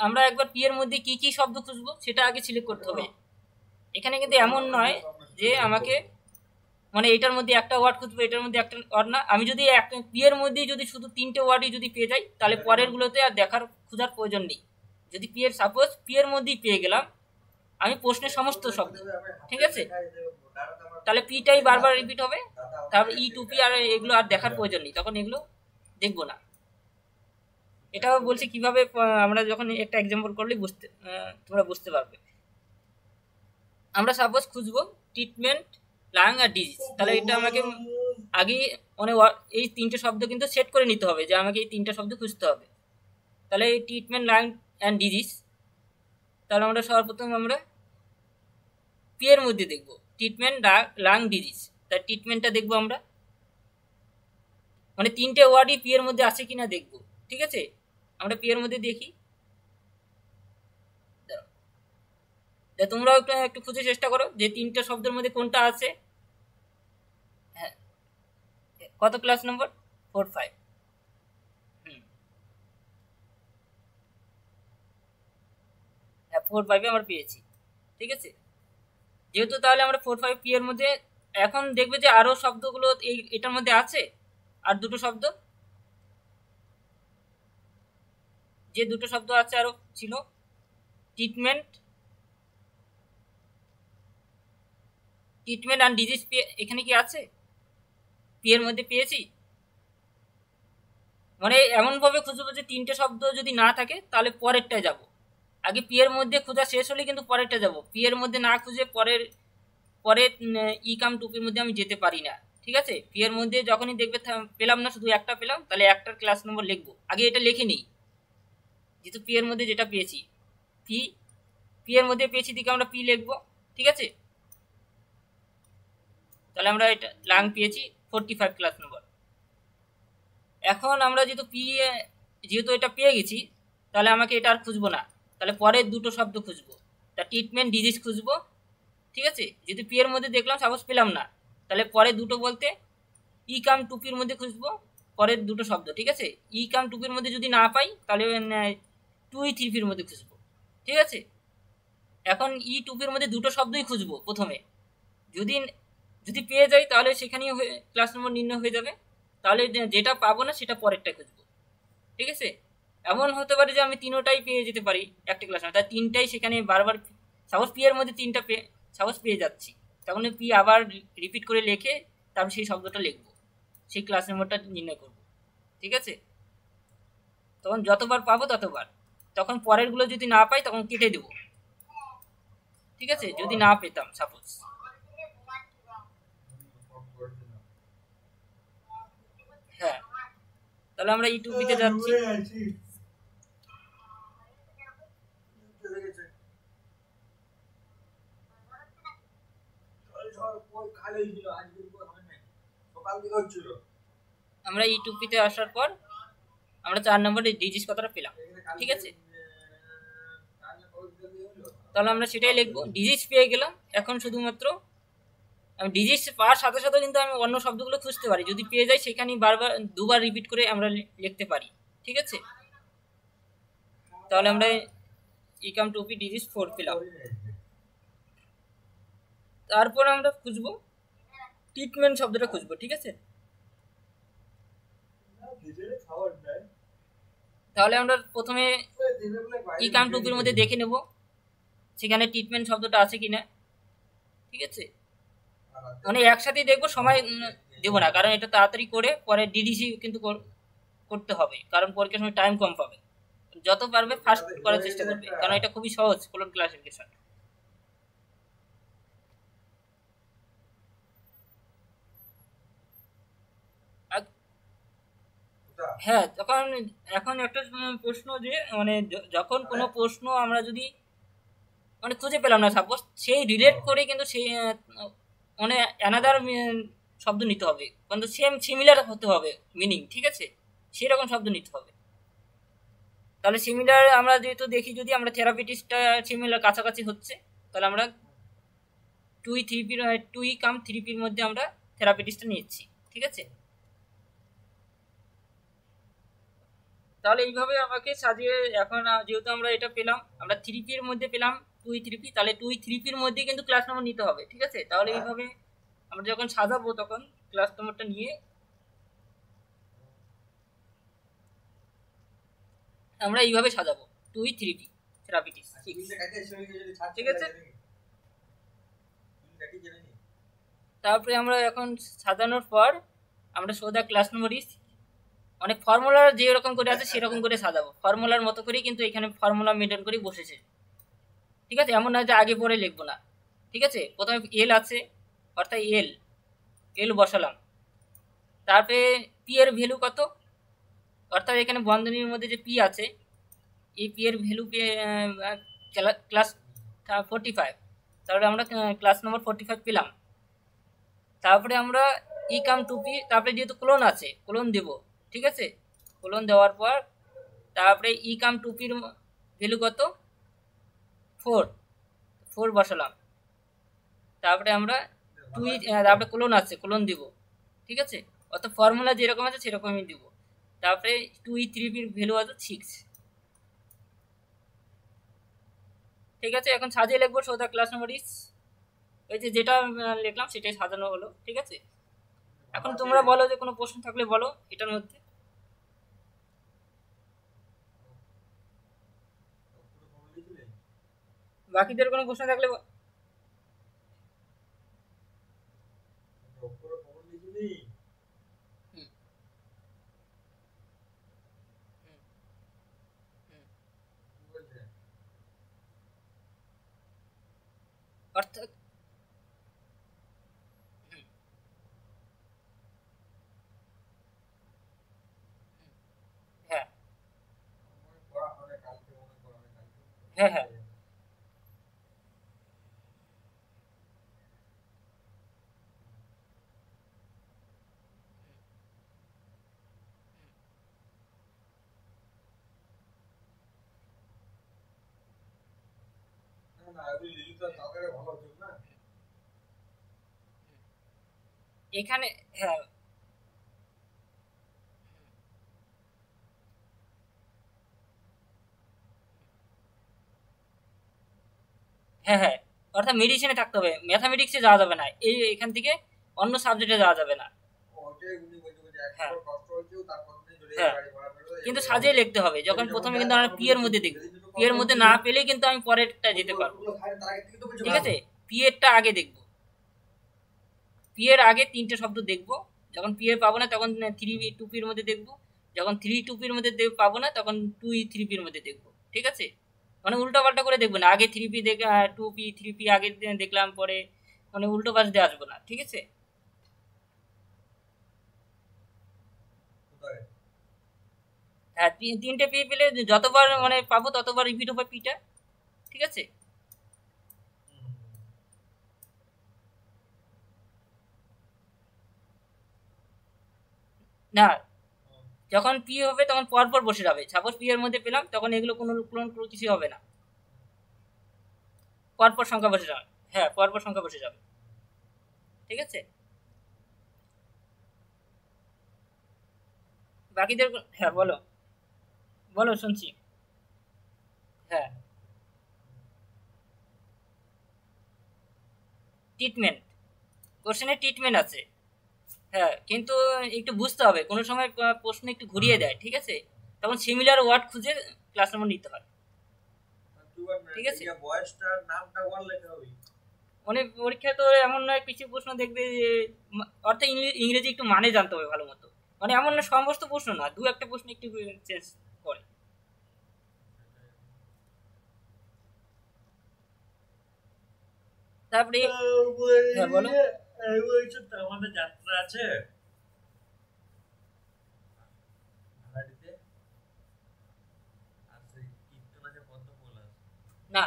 আমরা একবার পি এর মধ্যে কি কি শব্দ খুঁজবো সেটা আগে সিলেক্ট করতে হবে। এখানে কিন্তু এমন নয় যে আমাকে মানে এটার মধ্যে একটা ওয়ার্ড খুঁজবো, এটার মধ্যে একটা ওয়ার্ড না। আমি যদি পি এর মধ্যেই যদি শুধু 3টে ওয়ার্ডই যদি পেয়ে যাই তাহলে পরের গুলোতে আর খোঁজার প্রয়োজন নেই। যদি সাপোজ পি এর মধ্যেই পেয়ে গেলাম আমি প্রশ্নের সমস্ত শব্দ, ঠিক আছে। তাহলে পিটাই বারবার রিপিট হবে, তারপর ই টু পি আর এগুলো আর দেখার প্রয়োজন নেই, তখন এগুলো দেখবো না। এটাও বলছি কিভাবে আমরা যখন একটা এক্সাম্পল করলে তোমরা বুঝতে পারবে। আমরা সাপোজ খুঁজবো ট্রিটমেন্ট, লাং আর ডিজিজ, তাহলে এটা আমাকে আগে মানে এই তিনটে শব্দ কিন্তু সেট করে নিতে হবে যে আমাকে এই তিনটা শব্দ খুঁজতে হবে। তাহলে এই ট্রিটমেন্ট, লাং অ্যান্ড ডিজিজ, তাহলে আমরা সর্বপ্রথম আমরা পি এর মধ্যে দেখব ট্রিটমেন্ট, লাং, ডিজিজ। তার ট্রিটমেন্টটা দেখবো আমরা, মানে তিনটে ওয়ার্ডই পি এর মধ্যে আছে কিনা দেখবো। ঠিক আছে, আমরা পি এর মধ্যে দেখি, তোমরাও একটু খুঁজে চেষ্টা করো যে তিনটা শব্দের মধ্যে কোনটা আছে। হ্যাঁ, কত ক্লাস নম্বর? 4-5। হ্যাঁ, 4-5 আমরা পেয়েছি। ঠিক আছে, যেহেতু তাহলে আমরা 4-5 পি এর মধ্যে, এখন দেখবে যে আরো শব্দগুলো এটার মধ্যে আছে। আর দুটো শব্দ, যে দুটো শব্দ আছে আরো ছিল, ট্রিটমেন্ট অ্যান্ড ডিজিজ, এখানে কি আছে? পি এর মধ্যে পেয়েছি। মানে এমন ভাবে খুঁজবো যে তিনটে শব্দ যদি না থাকে তাহলে পরেরটায় যাব। আগে পি এর মধ্যে খোঁজা শেষ হলে কিন্তু পরেরটা যাব, পি এর মধ্যে না খুঁজে পরের ই কাম টুপির মধ্যে আমি যেতে পারি না। ঠিক আছে, পি এর মধ্যে যখনই দেখবে পেলাম না, শুধু একটা পেলাম, তাহলে একটার ক্লাস নম্বর লিখবো। আগে এটা লিখে নিই, যেহেতু পি এর মধ্যে যেটা পেয়েছি, পি এর মধ্যে পেয়েছি দিকে আমরা পি লিখবো। ঠিক আছে, তাহলে আমরা এটা লাং পেয়েছি 45 ক্লাস নম্বর। এখন আমরা যেহেতু এটা পেয়ে গেছি, তাহলে আমাকে এটা আর খুঁজবো না, তাহলে পরের দুটো শব্দ খুঁজবো। তা ট্রিটমেন্ট, ডিজিজ খুঁজবো। ঠিক আছে, যদি পি এর মধ্যে দেখলাম সাপোজ পেলাম না, তাহলে পরে দুটো বলতে ই কাম টুপির মধ্যে খুঁজবো পরের দুটো শব্দ। ঠিক আছে, ই কাম টুপির মধ্যে যদি না পাই তাহলে 2-3 মধ্যে খুঁজবো। ঠিক আছে, এখন ই টুপির মধ্যে দুটো শব্দই খুঁজবো প্রথমে, যদি পেয়ে যাই তাহলে সেখানেই ক্লাস নম্বর নির্ণয় হয়ে যাবে। তাহলে যেটা পাবো না সেটা পরেরটা খুঁজবো। ঠিক আছে, এমন হতে পারে যে আমি তিনোটাই পেয়ে যেতে পারি একটা ক্লাস নম্বর, তাই তিনটাই সেখানে বারবার সাপোজ পি এর মধ্যে তিনটা সাপোজ পেয়ে যাচ্ছি, তখন পি আবার রিপিট করে লিখে তারপর সেই শব্দটা লিখবো, সেই ক্লাস নম্বরটা নির্ণয় করব। ঠিক আছে, তখন যতবার পাবো ততবার, তখন পরেরগুলো যদি না পাই তখন কেটে দেবো। ঠিক আছে, যদি না পেতাম সাপোজ, হ্যাঁ, তাহলে আমরা ইউটিউবিতে যাচ্ছি। আমরা ইউটিউবিতে আসার পর আমরা 4 নম্বরে ডিজিজ কথাটা পেলাম। ঠিক আছে, তাহলে আমরা সেটাই লিখবো, ডিজিজ পেয়ে গেলাম। এখন শুধুমাত্র আমি ডিজিজ পাওয়ার সাথে সাথে কিন্তু আমি অন্য শব্দগুলো খুঁজতে পারি, যদি পেয়ে যাই সেখানে দুবার রিপিট করে আমরা লিখতে পারি। ঠিক আছে, তাহলে আমরা ইকাম টুপি ডিজিজ 4 পেলাম। তারপর আমরা খুঁজবো ট্রিটমেন্ট শব্দটা খুঁজবো। ঠিক আছে, তাহলে আমরা প্রথমে ইকাম টুপির মধ্যে দেখে নেব সেখানে ট্রিটমেন্ট শব্দটা আছে কিনা। ঠিক আছে, মানে একসাথেই দেখবো, সময় দেবো না, কারণ এটা তাড়াতাড়ি করে পরে ডিডিসি কিন্তু করতে হবে, কারণ পরীক্ষার সময় টাইম কম পাবে। যত পারবে ফাস্ট করার চেষ্টা করবে, কারণ এটা খুবই সহজ কোলন ক্লাসিফিকেশন। হ্যাঁ, এখন একটা প্রশ্ন যে মানে যখন কোনো প্রশ্ন আমরা যদি মানে খুঁজে পেলাম না সাপোজ, সেই রিলেট করে কিন্তু সেই মানে অ্যানাদার শব্দ নিতে হবে, কিন্তু সিমিলার হতে হবে মিনিং। ঠিক আছে, সেই রকম শব্দ নিতে হবে। তাহলে সিমিলার আমরা যেহেতু দেখি, যদি আমরা থেরাপিটিস্টটা সিমিলার কাছাকাছি হচ্ছে, তাহলে আমরা 2-3 মধ্যে আমরা থেরাপিটিস্টটা নিচ্ছি। ঠিক আছে, তাহলে এইভাবে আমাকে সাজিয়ে, এখন যেহেতু আমরা এটা পেলাম, আমরা 3P এর মধ্যে পেলাম 2-3P, তাহলে 2-3P মধ্যে কিন্তু ক্লাস নম্বর নিতে হবে। ঠিক আছে, তাহলে এইভাবে আমরা যখন সাজাবো তখন ক্লাস নম্বরটা নিয়ে আমরা এইভাবে সাজাবো 2-3P থেরাপিটিস। ঠিক আছে, তারপরে আমরা এখন সাজানোর পর আমরা সোজা ক্লাস নম্বর মানে ফর্মুলা যেরকম করে আছে সেরকম করে সাজাবো, ফর্মুলার মতো করেই কিন্তু এখানে ফর্মুলা মেনটেন করেই বসেছে। ঠিক আছে, এমন নয় যে আগে পরে লিখবো না। ঠিক আছে, প্রথমে এল আছে, অর্থাৎ এল এল বসালাম। তারপরে পি এর ভ্যালু কত, অর্থাৎ এখানে বন্ধনীর মধ্যে যে পি আছে এই পি এর ভ্যালু ক্লাস 45, তারপরে আমরা ক্লাস নম্বর 45 পেলাম। তারপরে আমরা ই কাম টু পি, তারপরে যেহেতু ক্লোন আছে ক্লোন দেব। ঠিক আছে, ক্লোন দেওয়ার পর তারপরে ই কাম টু পির ভ্যালু কত 4 বসালাম। তারপরে আমরা তারপরে ক্লোন আছে ক্লোন দিব। ঠিক আছে, অর্থাৎ ফর্মুলা যেরকম আছে সেরকমই দিব। তারপরে 2E3 পির ভ্যালু আছে 6। ঠিক আছে, এখন সাজিয়ে লিখবো সোজা ক্লাস নম্বর ওই যে যেটা লিখলাম সেটাই সাজানো হলো। ঠিক আছে, এখন তোমরা বলো যে কোনো প্রশ্ন থাকলে বলো এটার মধ্যে। বাকিদের কোনো প্রশ্ন থাকলে অর্থাৎ হ্যাঁ হ্যাঁ হ্যাঁ এখানে হ্যাঁ হ্যাঁ হ্যাঁ অর্থাৎ মেডিসিনে থাকতে হবে, ম্যাথামেটিক্সে যাওয়া যাবে না, এখান থেকে অন্য সাবজেক্টে যাওয়া যাবে না। হ্যাঁ হ্যাঁ কিন্তু সাজিয়ে লিখতে হবে। যখন প্রথমে কিন্তু আমরা পি এর মধ্যে দেখব, পি এর মধ্যে না পেলে কিন্তু আমি পরেরটা যেতে পারবো। ঠিক আছে, পি এরটা আগে দেখব, পি এর আগে 3টে শব্দ দেখব। যখন পি এর পাবো না তখন 3 2 পির মধ্যে দেখব, যখন 3 2 পির মধ্যে পাবো না তখন 2E3 পির মধ্যে দেখব। ঠিক আছে, মানে উল্টো পাল্টা করে দেখবো না, আগে 3 পি 2 পি 3 পি আগে দেখলাম পরে, মানে উল্টো পাশ দিয়ে আসবো না। ঠিক আছে, হ্যাঁ 3টে পি পেলে যতবার মানে পাবো ততবার রিপিট হবে পিটা। ঠিক আছে, না যখন পি হবে তখন পরপর বসে যাবে। সাপোজ পি এর মধ্যে পেলাম তখন এগুলো কোনো ক্লোন কিছু হবে না, পরপর সংখ্যা বসে যাবে। হ্যাঁ পরপর সংখ্যা বসে যাবে। ঠিক আছে, বাকিদের হ্যাঁ বলো বলো শুনছি। হ্যাঁ ট্রিটমেন্ট, কোশ্চেনে ট্রিটমেন্ট আছে। হ্যাঁ কিন্তু একটু বুঝতে হবে, কোনো সময় প্রশ্ন একটু ঘুরিয়ে দেয়। ঠিক আছে, তখন সিমিলার ওয়ার্ড খুঁজে ক্লাস নম্বর নিতে হয়। ঠিক আছে, মানে পরীক্ষা তো এমন নয় কিছু প্রশ্ন দেখবে যে অর্থাৎ ইংরেজি একটু মানে জানতে হবে ভালো মতো, মানে এমন না সমস্ত প্রশ্ন না, দু একটা প্রশ্ন একটু চেঞ্জ করে। তারপরে হ্যাঁ বলো। আমাদের যাত্রা আছে না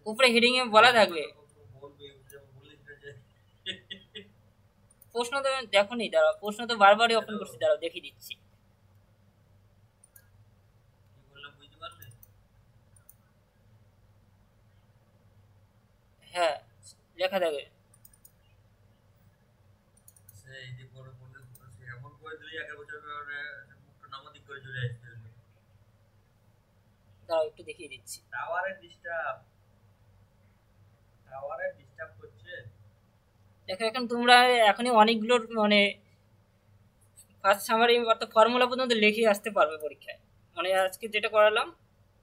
উপরে হেডিং এ বলা থাকবে প্রশ্ন তো দেখো নি, দাঁড়াও প্রশ্ন তো বারবারই ওপেন করছি, দাঁড়াও দেখিয়ে দিচ্ছি। হ্যাঁ লেখা থাকবে, দাঁড়াও একটু দেখিয়ে দিচ্ছি। দেখো এখন তোমরা এখনই অনেকগুলোর মানে ফার্স্ট সামারি অর্থাৎ ফর্মুলা পর্যন্ত লিখে আসতে পারবে পরীক্ষায়। মানে আজকে যেটা করালাম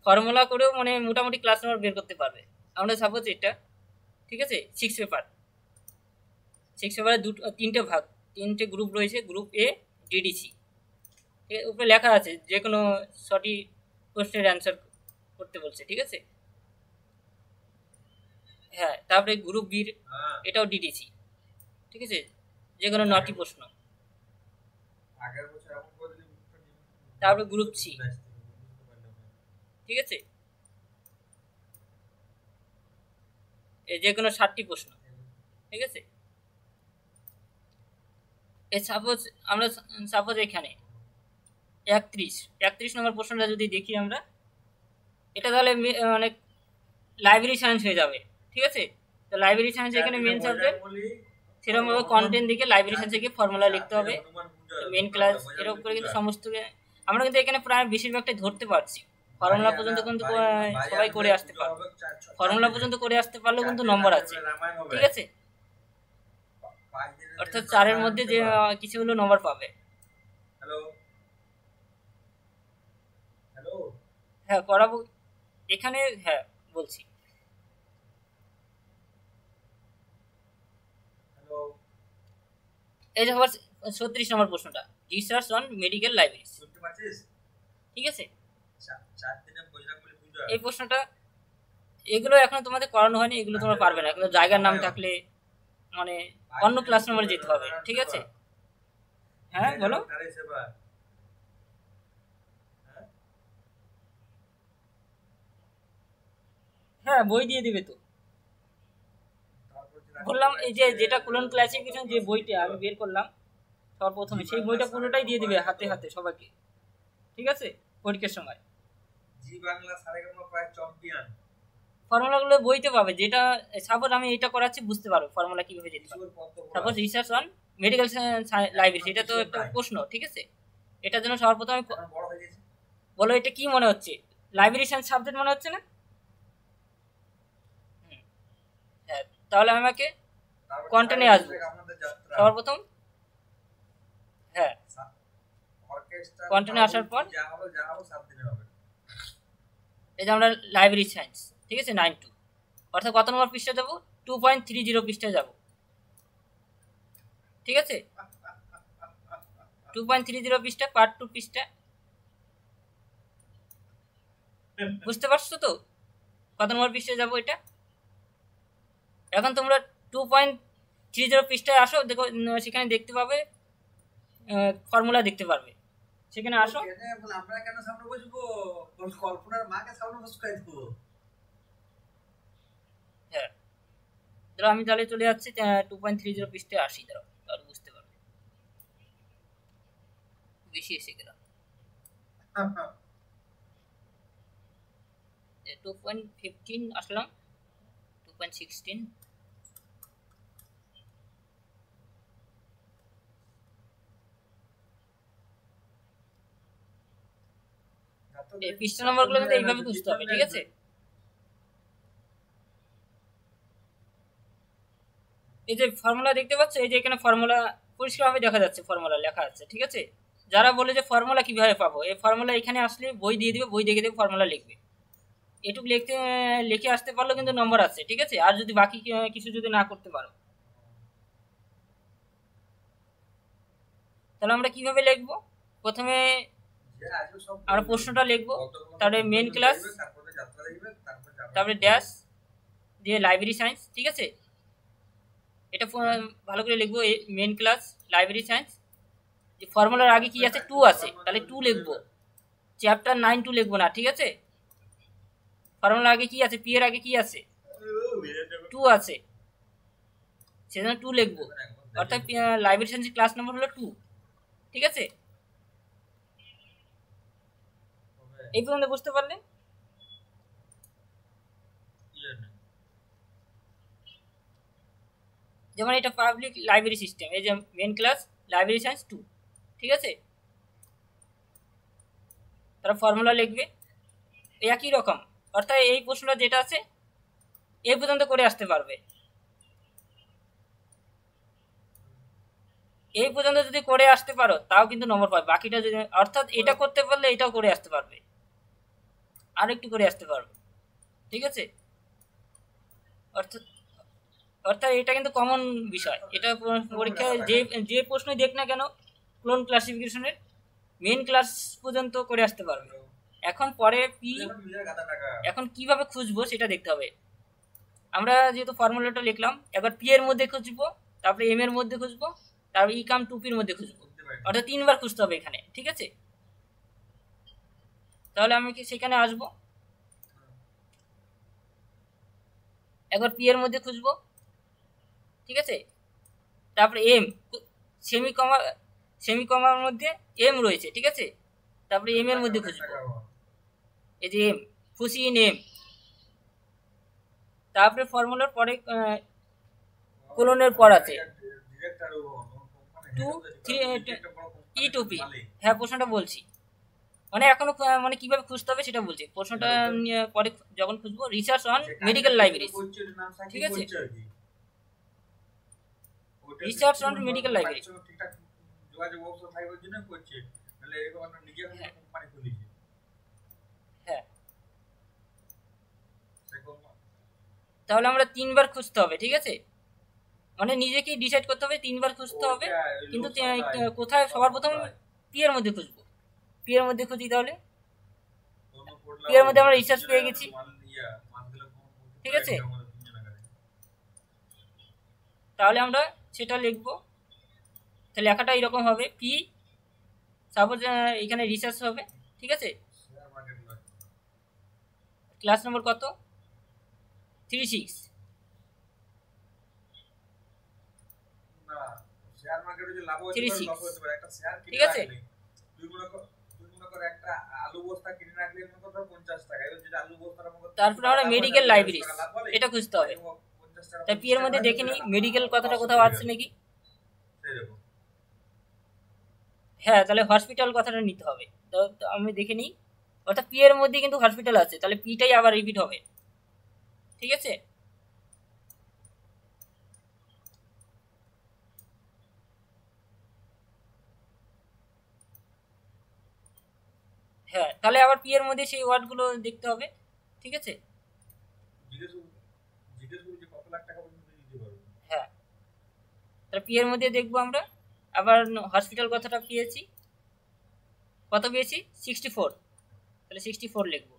ফর্মুলা করেও মানে মোটামুটি ক্লাস নাম্বার বের করতে পারবে। আমরা সাপোজ এটা, ঠিক আছে, 6 পেপারে তিনটে ভাগ, তিনটে গ্রুপ রয়েছে, গ্রুপ এ, ডিডিসি, ঠিক আছে, উপরে লেখা আছে যে কোনো সঠিক প্রশ্নের অ্যান্সার করতে বলছে, ঠিক আছে। হ্যাঁ, তারপরে গ্রুপ বির এটাও ডিডিসি, ঠিক আছে, যে কোনো 9টি প্রশ্ন। তারপরে গ্রুপ সি, ঠিক আছে, যে কোনো 7টি প্রশ্ন, ঠিক আছে। সাপোজ এখানে 31 নম্বর প্রশ্নটা যদি দেখি আমরা, এটা তাহলে অনেক লাইব্রেরি সায়েন্স হয়ে যাবে, ঠিক আছে। তো লাইব্রেরি সায়েন্স এখানে মেন সাবজেক্ট, সেরকমভাবে কন্টেন্ট দিকে লাইব্রেরি সায়েন্সে গিয়ে ফর্মুলা লিখতে হবে, মেন ক্লাস, এরকম করে কিন্তু সমস্ত আমরা কিন্তু এখানে প্রায় বেশিরভাগটাই ধরতে পারছি। ফর্মুলা পর্যন্ত কিন্তু সবাই করে আসতে পারবে, ফর্মুলা পর্যন্ত করে আসতে পারলেও কিন্তু নম্বর আছে, ঠিক আছে। অর্থাৎ 4-এর মধ্যে যে কিছু হলো নম্বর পাবে। হ্যাঁ, করাবো এখানে, হ্যাঁ বলছি। এই যে আবার 36 নম্বর প্রশ্নটা, রিসার্চ অন মেডিকেল লাইব্রেরিজ, ঠিক আছে। এই প্রশ্নটা, এগুলো এখন তোমাদের করানো হয়নি, এগুলো তোমরা পারবে না, এগুলো জায়গার নাম থাকলে মানে অন্য ক্লাস নম্বরে যেতে হবে, ঠিক আছে। হ্যাঁ বলো। হ্যাঁ, বই দিয়ে দিবে তো, বললাম এই যে যেটা কোলন ক্লাসিফিকেশন যে বইটা আমি বের করলাম সর্বপ্রথমে, সেই বইটা পুরোটাই দিয়ে দিবে হাতে হাতে সবাইকে, ঠিক আছে, পরীক্ষার সময়। জি বাংলা সারেগামা প্রায় চ্যাম্পিয়ন ফর্মুলাগুলো বইতে পাবে, যেটা সাপোজ আমি এটা করাচ্ছি বুঝতে পারো ফর্মুলা কিভাবে যেতে পারো। Suppose research on medical library, এটা তো একটা প্রশ্ন, ঠিক আছে। এটার জন্য সর্বপ্রথমে বলো এটা কি মনে হচ্ছে, লাইব্রেরি সায়েন্স সাবজেক্ট মনে হচ্ছে না? হ্যাঁ, তাহলে আমাকে কন্টেন্টে আসবো সর্বপ্রথম। হ্যাঁ, কন্টেন্টে আসার পর এই যে আমরা লাইব্রেরি সায়েন্স, ঠিক আছে, 9-2, অর্থাৎ কত নম্বর পৃষ্ঠা যাবো, 2.30 পৃষ্ঠায় যাব, ঠিক আছে। 2.30 পৃষ্ঠা, পার্ট 2 পৃষ্ঠা, বুঝতে পারছো তো কত নম্বর পৃষ্ঠায় যাবো এটা। এখন তোমরা 2.30 পৃষ্ঠায় আসো, দেখো সেখানে দেখতে পাবে ফর্মুলা দেখতে পারবে, সেখানে আসো। আমরা কেন সামনে বসবো, কল্পনার মাকে সামনে বসকাই দেবো। হ্যাঁ, ধরো আমি তাহলে চলে যাচ্ছি 2.30 পৃষ্ঠায় আসি, ধরো তাহলে বুঝতে পারবে। বেশি এসে গেলাম, 2.15 আসলাম, 2.16, এই পৃষ্ঠা নম্বরগুলো কিন্তু এইভাবে বুঝতে হবে, ঠিক আছে। এই যে ফর্মুলা দেখতে পাচ্ছ, এই যে এখানে ফর্মুলা পরিষ্কারভাবে দেখা যাচ্ছে, ফর্মুলা লেখা আছে, ঠিক আছে। যারা বলে যে ফর্মুলা কিভাবে পাবো, এই ফর্মুলা এখানে আসলে বই দিয়ে দিবে, বই দেখে দেবে, ফর্মুলা লিখবে, এটুকু লিখে আসতে পারলেও কিন্তু নম্বর আছে, ঠিক আছে। আর যদি বাকি কিছু যদি না করতে পারো, তাহলে আমরা কিভাবে লিখবো, প্রথমে আমরা প্রশ্নটা লিখবো, তারপরে মেন ক্লাস, তারপরে ড্যাশ দিয়ে লাইব্রেরি সায়েন্স, ঠিক আছে। এটা ভালো করে লিখবো, মেন ক্লাস লাইব্রেরি সায়েন্স, যে ফর্মুলার আগে কি আছে, 2 আছে, তাহলে 2 লিখবো, চ্যাপ্টার 9-2 লিখবো না, ঠিক আছে। ফর্মুলার আগে কি আছে, পি এর আগে কি আছে, 2 আছে, সেজন্য 2 লিখবো, অর্থাৎ লাইব্রেরি সায়েন্সের ক্লাস নম্বর হলো 2, ঠিক আছে। এই পর্যন্ত বুঝতে পারলে? যেমন এটা পাবলিক লাইব্রেরি সিস্টেম, এই যে মেন ক্লাস লাইব্রেরি সায়েন্স 2, ঠিক আছে। তারা ফর্মুলা লিখবে একই রকম, অর্থাৎ এই প্রশ্নটা যেটা আছে এই পর্যন্ত করে আসতে পারবে, এই পর্যন্ত যদি করে আসতে পারো তাও কিন্তু নম্বর পাবে, বাকিটা যদি, অর্থাৎ এটা করতে পারলে এটাও করে আসতে পারবে। আর একটু করে আসতে পারবে, ঠিক আছে। অর্থাৎ অর্থাৎ এটা কিন্তু কমন বিষয়, এটা পরীক্ষায় যে যে প্রশ্নই দেখ না কেন ক্লোন ক্লাসিফিকেশনের মেন ক্লাস পর্যন্ত করে আসতে পারবে। এখন পরে পি এখন কিভাবে খুঁজবো সেটা দেখতে হবে। আমরা যেহেতু ফর্মুলাটা লিখলাম, এবার পি এর মধ্যে খুঁজবো, তারপরে এম এর মধ্যে খুঁজবো, তারপরে ই কাম টু পির মধ্যে খুঁজবো, অর্থাৎ 3 বার খুঁজতে হবে এখানে, ঠিক আছে। তাহলে আমি কি সেখানে আসবো, একবার পি এর মধ্যে খুঁজবো, ঠিক আছে। তারপরে এম, সেমি কমার মধ্যে এম রয়েছে, ঠিক আছে। তারপরে এম এর মধ্যে খুঁজবো, এই যে এম, খুশি ইন এম। তারপরে ফর্মুলার পরে কোলনের পর আছে 2 3 ই টু পি। হ্যাঁ, প্রশ্নটা বলছি, মানে এখনো মানে কিভাবে খুঁজতে হবে সেটা বলছি। প্রশ্নটা পরে যখন খুঁজবো, রিসার্চ অন মেডিকেল লাইব্রেরিজ, ঠিক আছে। রিসার্চ অন মেডিকেল লাইব্রেরি, হ্যাঁ। তাহলে আমরা 3 বার খুঁজতে হবে, ঠিক আছে। মানে নিজেকে ডিসাইড করতে হবে 3 বার খুঁজতে হবে, কিন্তু কোথায় সবার প্রথম পি এর মধ্যে খুঁজবো। পি এর মধ্যে খুঁজি, তাহলে পি এর মধ্যে আমরা রিসার্চ পেয়ে গেছি, ঠিক আছে। তাহলে আমরা সেটা লিখবো, তাহলে লেখাটা এরকম হবে, পি সাপোজ এখানে রিসার্চ হবে, ঠিক আছে। ক্লাস নম্বর কত, 36, ঠিক আছে। তারপরে আমরা মেডিকেল লাইব্রেরি এটা খুঁজতে হবে। তাই পি এর মধ্যে দেখে নিই মেডিকেল কথাটা কোথাও আছে নাকি। হ্যাঁ, তাহলে হসপিটাল কথাটা নিতে হবে। তো আমি দেখে নিই, অর্থাৎ পি এর মধ্যে কিন্তু হসপিটাল আছে, তাহলে পিটাই আবার রিপিট হবে, ঠিক আছে। হ্যাঁ, তাহলে আবার পি এর মধ্যে সেই ওয়ার্ডগুলো দেখতে হবে, ঠিক আছে। হ্যাঁ, তাহলে পি এর মধ্যে দেখবো আমরা, আবার হসপিটাল কথাটা পেয়েছি, কত পেয়েছি 64, তাহলে 64 লিখবো,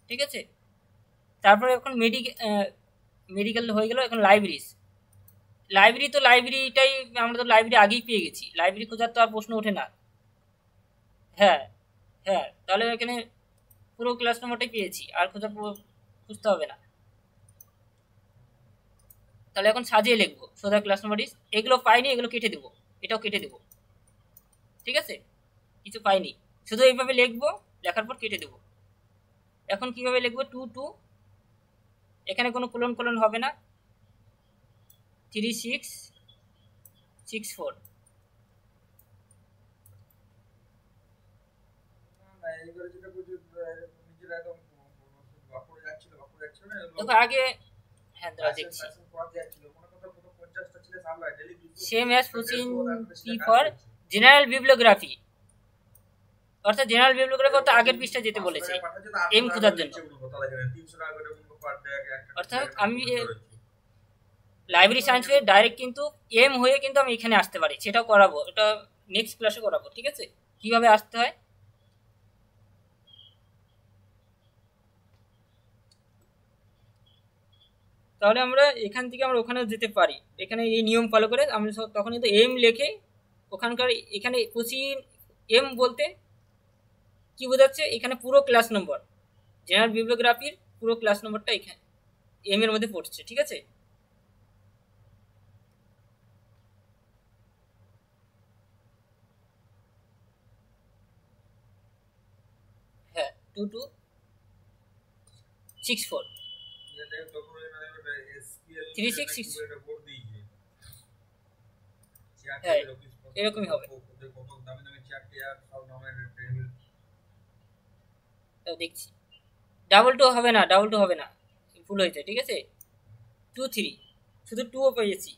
ঠিক আছে। তারপরে এখন মেডিকেল হয়ে গেল। এখন লাইব্রেরি তো লাইব্রেরিটাই, আমরা তো লাইব্রেরি আগেই পেয়ে গেছি, লাইব্রেরি খোঁজার তো আর প্রশ্ন ওঠে না। হ্যাঁ হ্যাঁ, তাহলে এখানে পুরো ক্লাস নম্বরটাই পেয়েছি, আর খুঁজতে হবে না। তাহলে এখন সাজিয়ে লিখবো সোজা ক্লাস নম্বর ইস, এগুলো পাইনি, এগুলো কেটে দেবো, এটাও কেটে দেবো, ঠিক আছে। কিছু পাইনি, শুধু এইভাবে লিখবো, লেখার পর কেটে দেবো। এখন কিভাবে লিখবো, 2 এখানে কোনো কোলন হবে না, 3664। দেখো আগে, হ্যাঁ দাঁড়া দেখছি, same as coaching P for general bibliography, অর্থাৎ জেনারেল বিবলিওগ্রাফি অর্থাৎ আগের পৃষ্ঠা যেতে বলেছে এম খোঁজার জন্য। অর্থাৎ আমি লাইব্রেরি সায়েন্সে ডাইরেক্ট কিন্তু এম হয়ে কিন্তু আমি এখানে আসতে পারি, সেটাও করাবো, এটা নেক্সট ক্লাসে করাবো, ঠিক আছে, কিভাবে আসতে হয়। তাহলে আমরা এখান থেকে আমরা ওখানে যেতে পারি, এখানে এই নিয়ম ফলো করে আমরা তখন কিন্তু এম লেখে ওখানকার, এখানে কোচিং এম বলতে কি বোঝাচ্ছে, এখানে পুরো ক্লাস নম্বর, জেনারেল বিবলিওগ্রাফির পুরো ক্লাস নম্বরটা এখানে এম এর মধ্যে পড়ছে, ঠিক আছে। হ্যাঁ, 2264 36, হ্যাঁ এরকমই হবে। দেখছি, ডাবল টু হবে না, ভুল হয়েছে, ঠিক আছে। 23, শুধু 2ও পেয়েছি,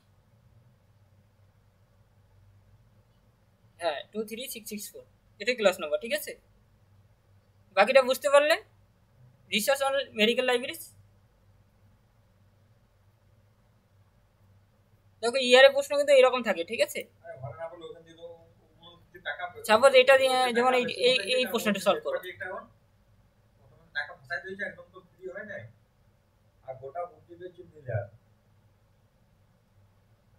হ্যাঁ 23664 এটাই ক্লাস নাম্বার, ঠিক আছে। বাকিটা বুঝতে পারলে রিসার্চ অন মেডিকেল লাইব্রেরিজ। দেখো ইয়ারের প্রশ্ন কিন্তু এরকম থাকে, ঠিক আছে। সাপোজ এটা যেমন এই প্রশ্নটা সলভ করো।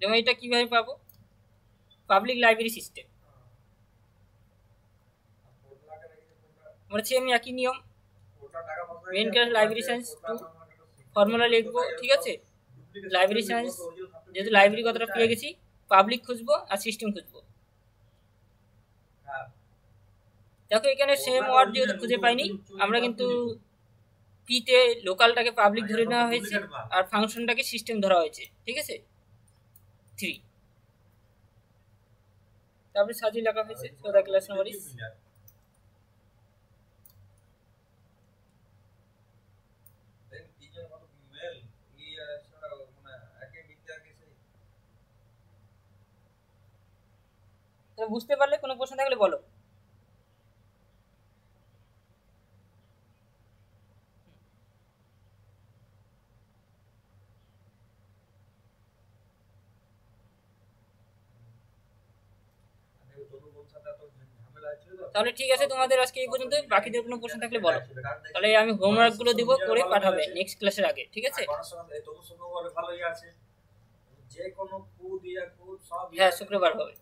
যেমন এটা কিভাবে পাবো, পাবলিক লাইব্রেরি সিস্টেম, আমরা সেম একই নিয়ম, main class library science to formula লিখবো, ঠিক আছে। লাইব্রেরি সায়েন্স যেহেতু লাইব্রেরি কথাটা পেয়ে গেছি, পাবলিক খুঁজবো আর সিস্টেম খুঁজবো। দেখো এখানে সেম ওয়ার্ড যেহেতু খুঁজে পাইনি, আমরা কিন্তু পিতে লোকালটাকে পাবলিক ধরে নেওয়া হয়েছে আর ফাংশনটাকে সিস্টেম ধরা হয়েছে, ঠিক আছে। 3 তারপরে সাজিয়ে লেখা হয়েছে so the class number is. বুঝতে পারলে কোনো প্রশ্ন থাকলে বলো। তাহলে ঠিক আছে, তোমাদের আজকে এই পর্যন্ত, বাকিদের কোনো প্রশ্ন থাকলে বলো, তাহলে আমি হোমওয়ার্ক গুলো দিব, করে পাঠাবে নেক্সট ক্লাসের আগে, ঠিক আছে। হ্যাঁ শুক্রবার হবে।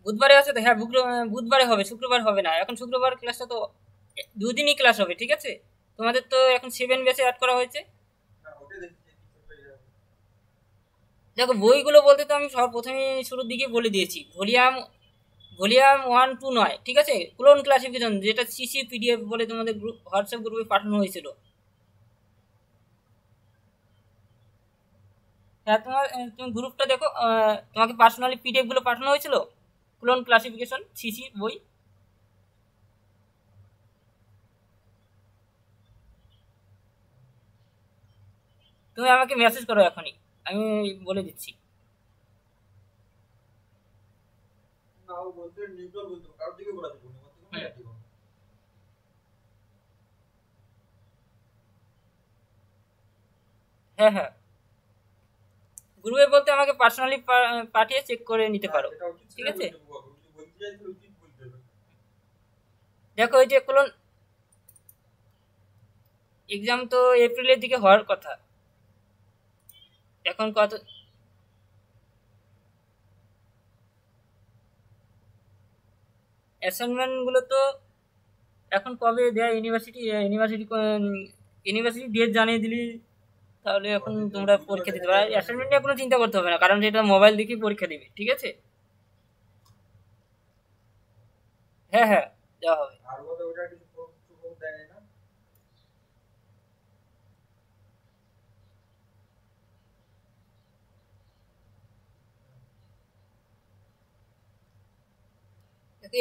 বুধবারে আছে তো, হ্যাঁ বুধবারে হবে, শুক্রবার হবে না। এখন শুক্রবার ক্লাসটা তো দুদিনই ক্লাস হবে, ঠিক আছে। তোমাদের তো এখন 7 ব্যাচে অ্যাড করা হয়েছে। দেখো বইগুলো বলতে তো আমি সব প্রথমে শুরুর দিকে বলে দিয়েছি, ভলিউম 1 2 নয়, ঠিক আছে। ক্লোন ক্লাসিফিকেশন যেটা সিসি পিডিএফ বলে তোমাদের গ্রুপ হোয়াটসঅ্যাপ গ্রুপে পাঠানো হয়েছিল। হ্যাঁ তুমি গ্রুপটা দেখো, তোমাকে পার্সোনালি পিডিএফ গুলো পাঠানো হয়েছিল, ক্লোন ক্লাসিফিকেশন সিসি বই। তুমি আমাকে মেসেজ করো এখনই, আমি বলে দিচ্ছি। হ্যাঁ হ্যাঁ, গ্রুপে বলতে আমাকে পার্সোনালি পাঠিয়ে চেক করে নিতে পারো, ঠিক আছে। দেখো এই যে ক্লোন এক্সাম তো এপ্রিলের দিকে হওয়ার কথা, এখন কত অ্যাসাইনমেন্ট গুলো তো এখন কবে দেয়, ইউনিভার্সিটি ডেট জানিয়ে দিলি তাহলে এখন তোমরা পরীক্ষা দিতে পারো। অ্যাসাইনমেন্ট নিয়ে কোনো চিন্তা করতে হবে না, কারণ সেটা মোবাইল দেখেই পরীক্ষা দিবে, ঠিক আছে। হ্যাঁ হ্যাঁ দেওয়া হবে।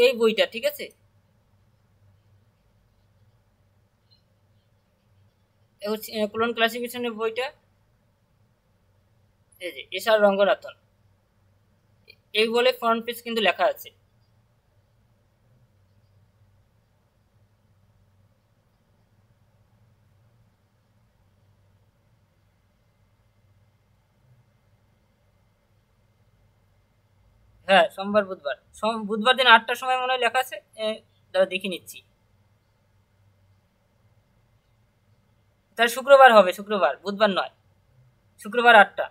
এই বইটা, ঠিক আছে, ক্লোন ক্লাসিফিকেশনের বইটা, এই যে এসআর রঙ্গনাথন, এই বলে ফ্রন্ট পেজ কিন্তু লেখা আছে। হ্যাঁ সোমবার বুধবার, বুধবার দিন 8টার সময় মনে হয় লেখা আছে, দাদা দেখে নিচ্ছি। তাহলে শুক্রবার হবে, শুক্রবার, বুধবার নয়, শুক্রবার 8টা।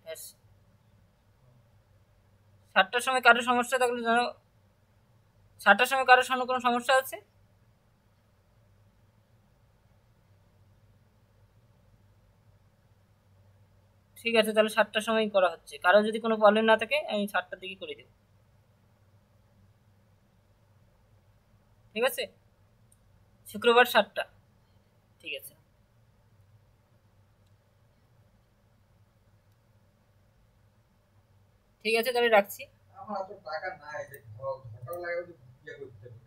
হ্যাঁ, 7টার সময় কারোর সমস্যা থাকলে জানো, 7টার সময় কারোর সামনে কোনো সমস্যা আছে? ঠিক আছে, তাহলে 7টার সময় করা হচ্ছে, কারো যদি কোনো প্রবলেম না থাকে আমি 7টার দিকে করে দেব, ঠিক আছে। শুক্রবার 7টা, ঠিক আছে। ঠিক আছে, তাহলে রাখছি। আমার এত টাকা নাই যে ঘর লাগে ইয়ে করতে হবে।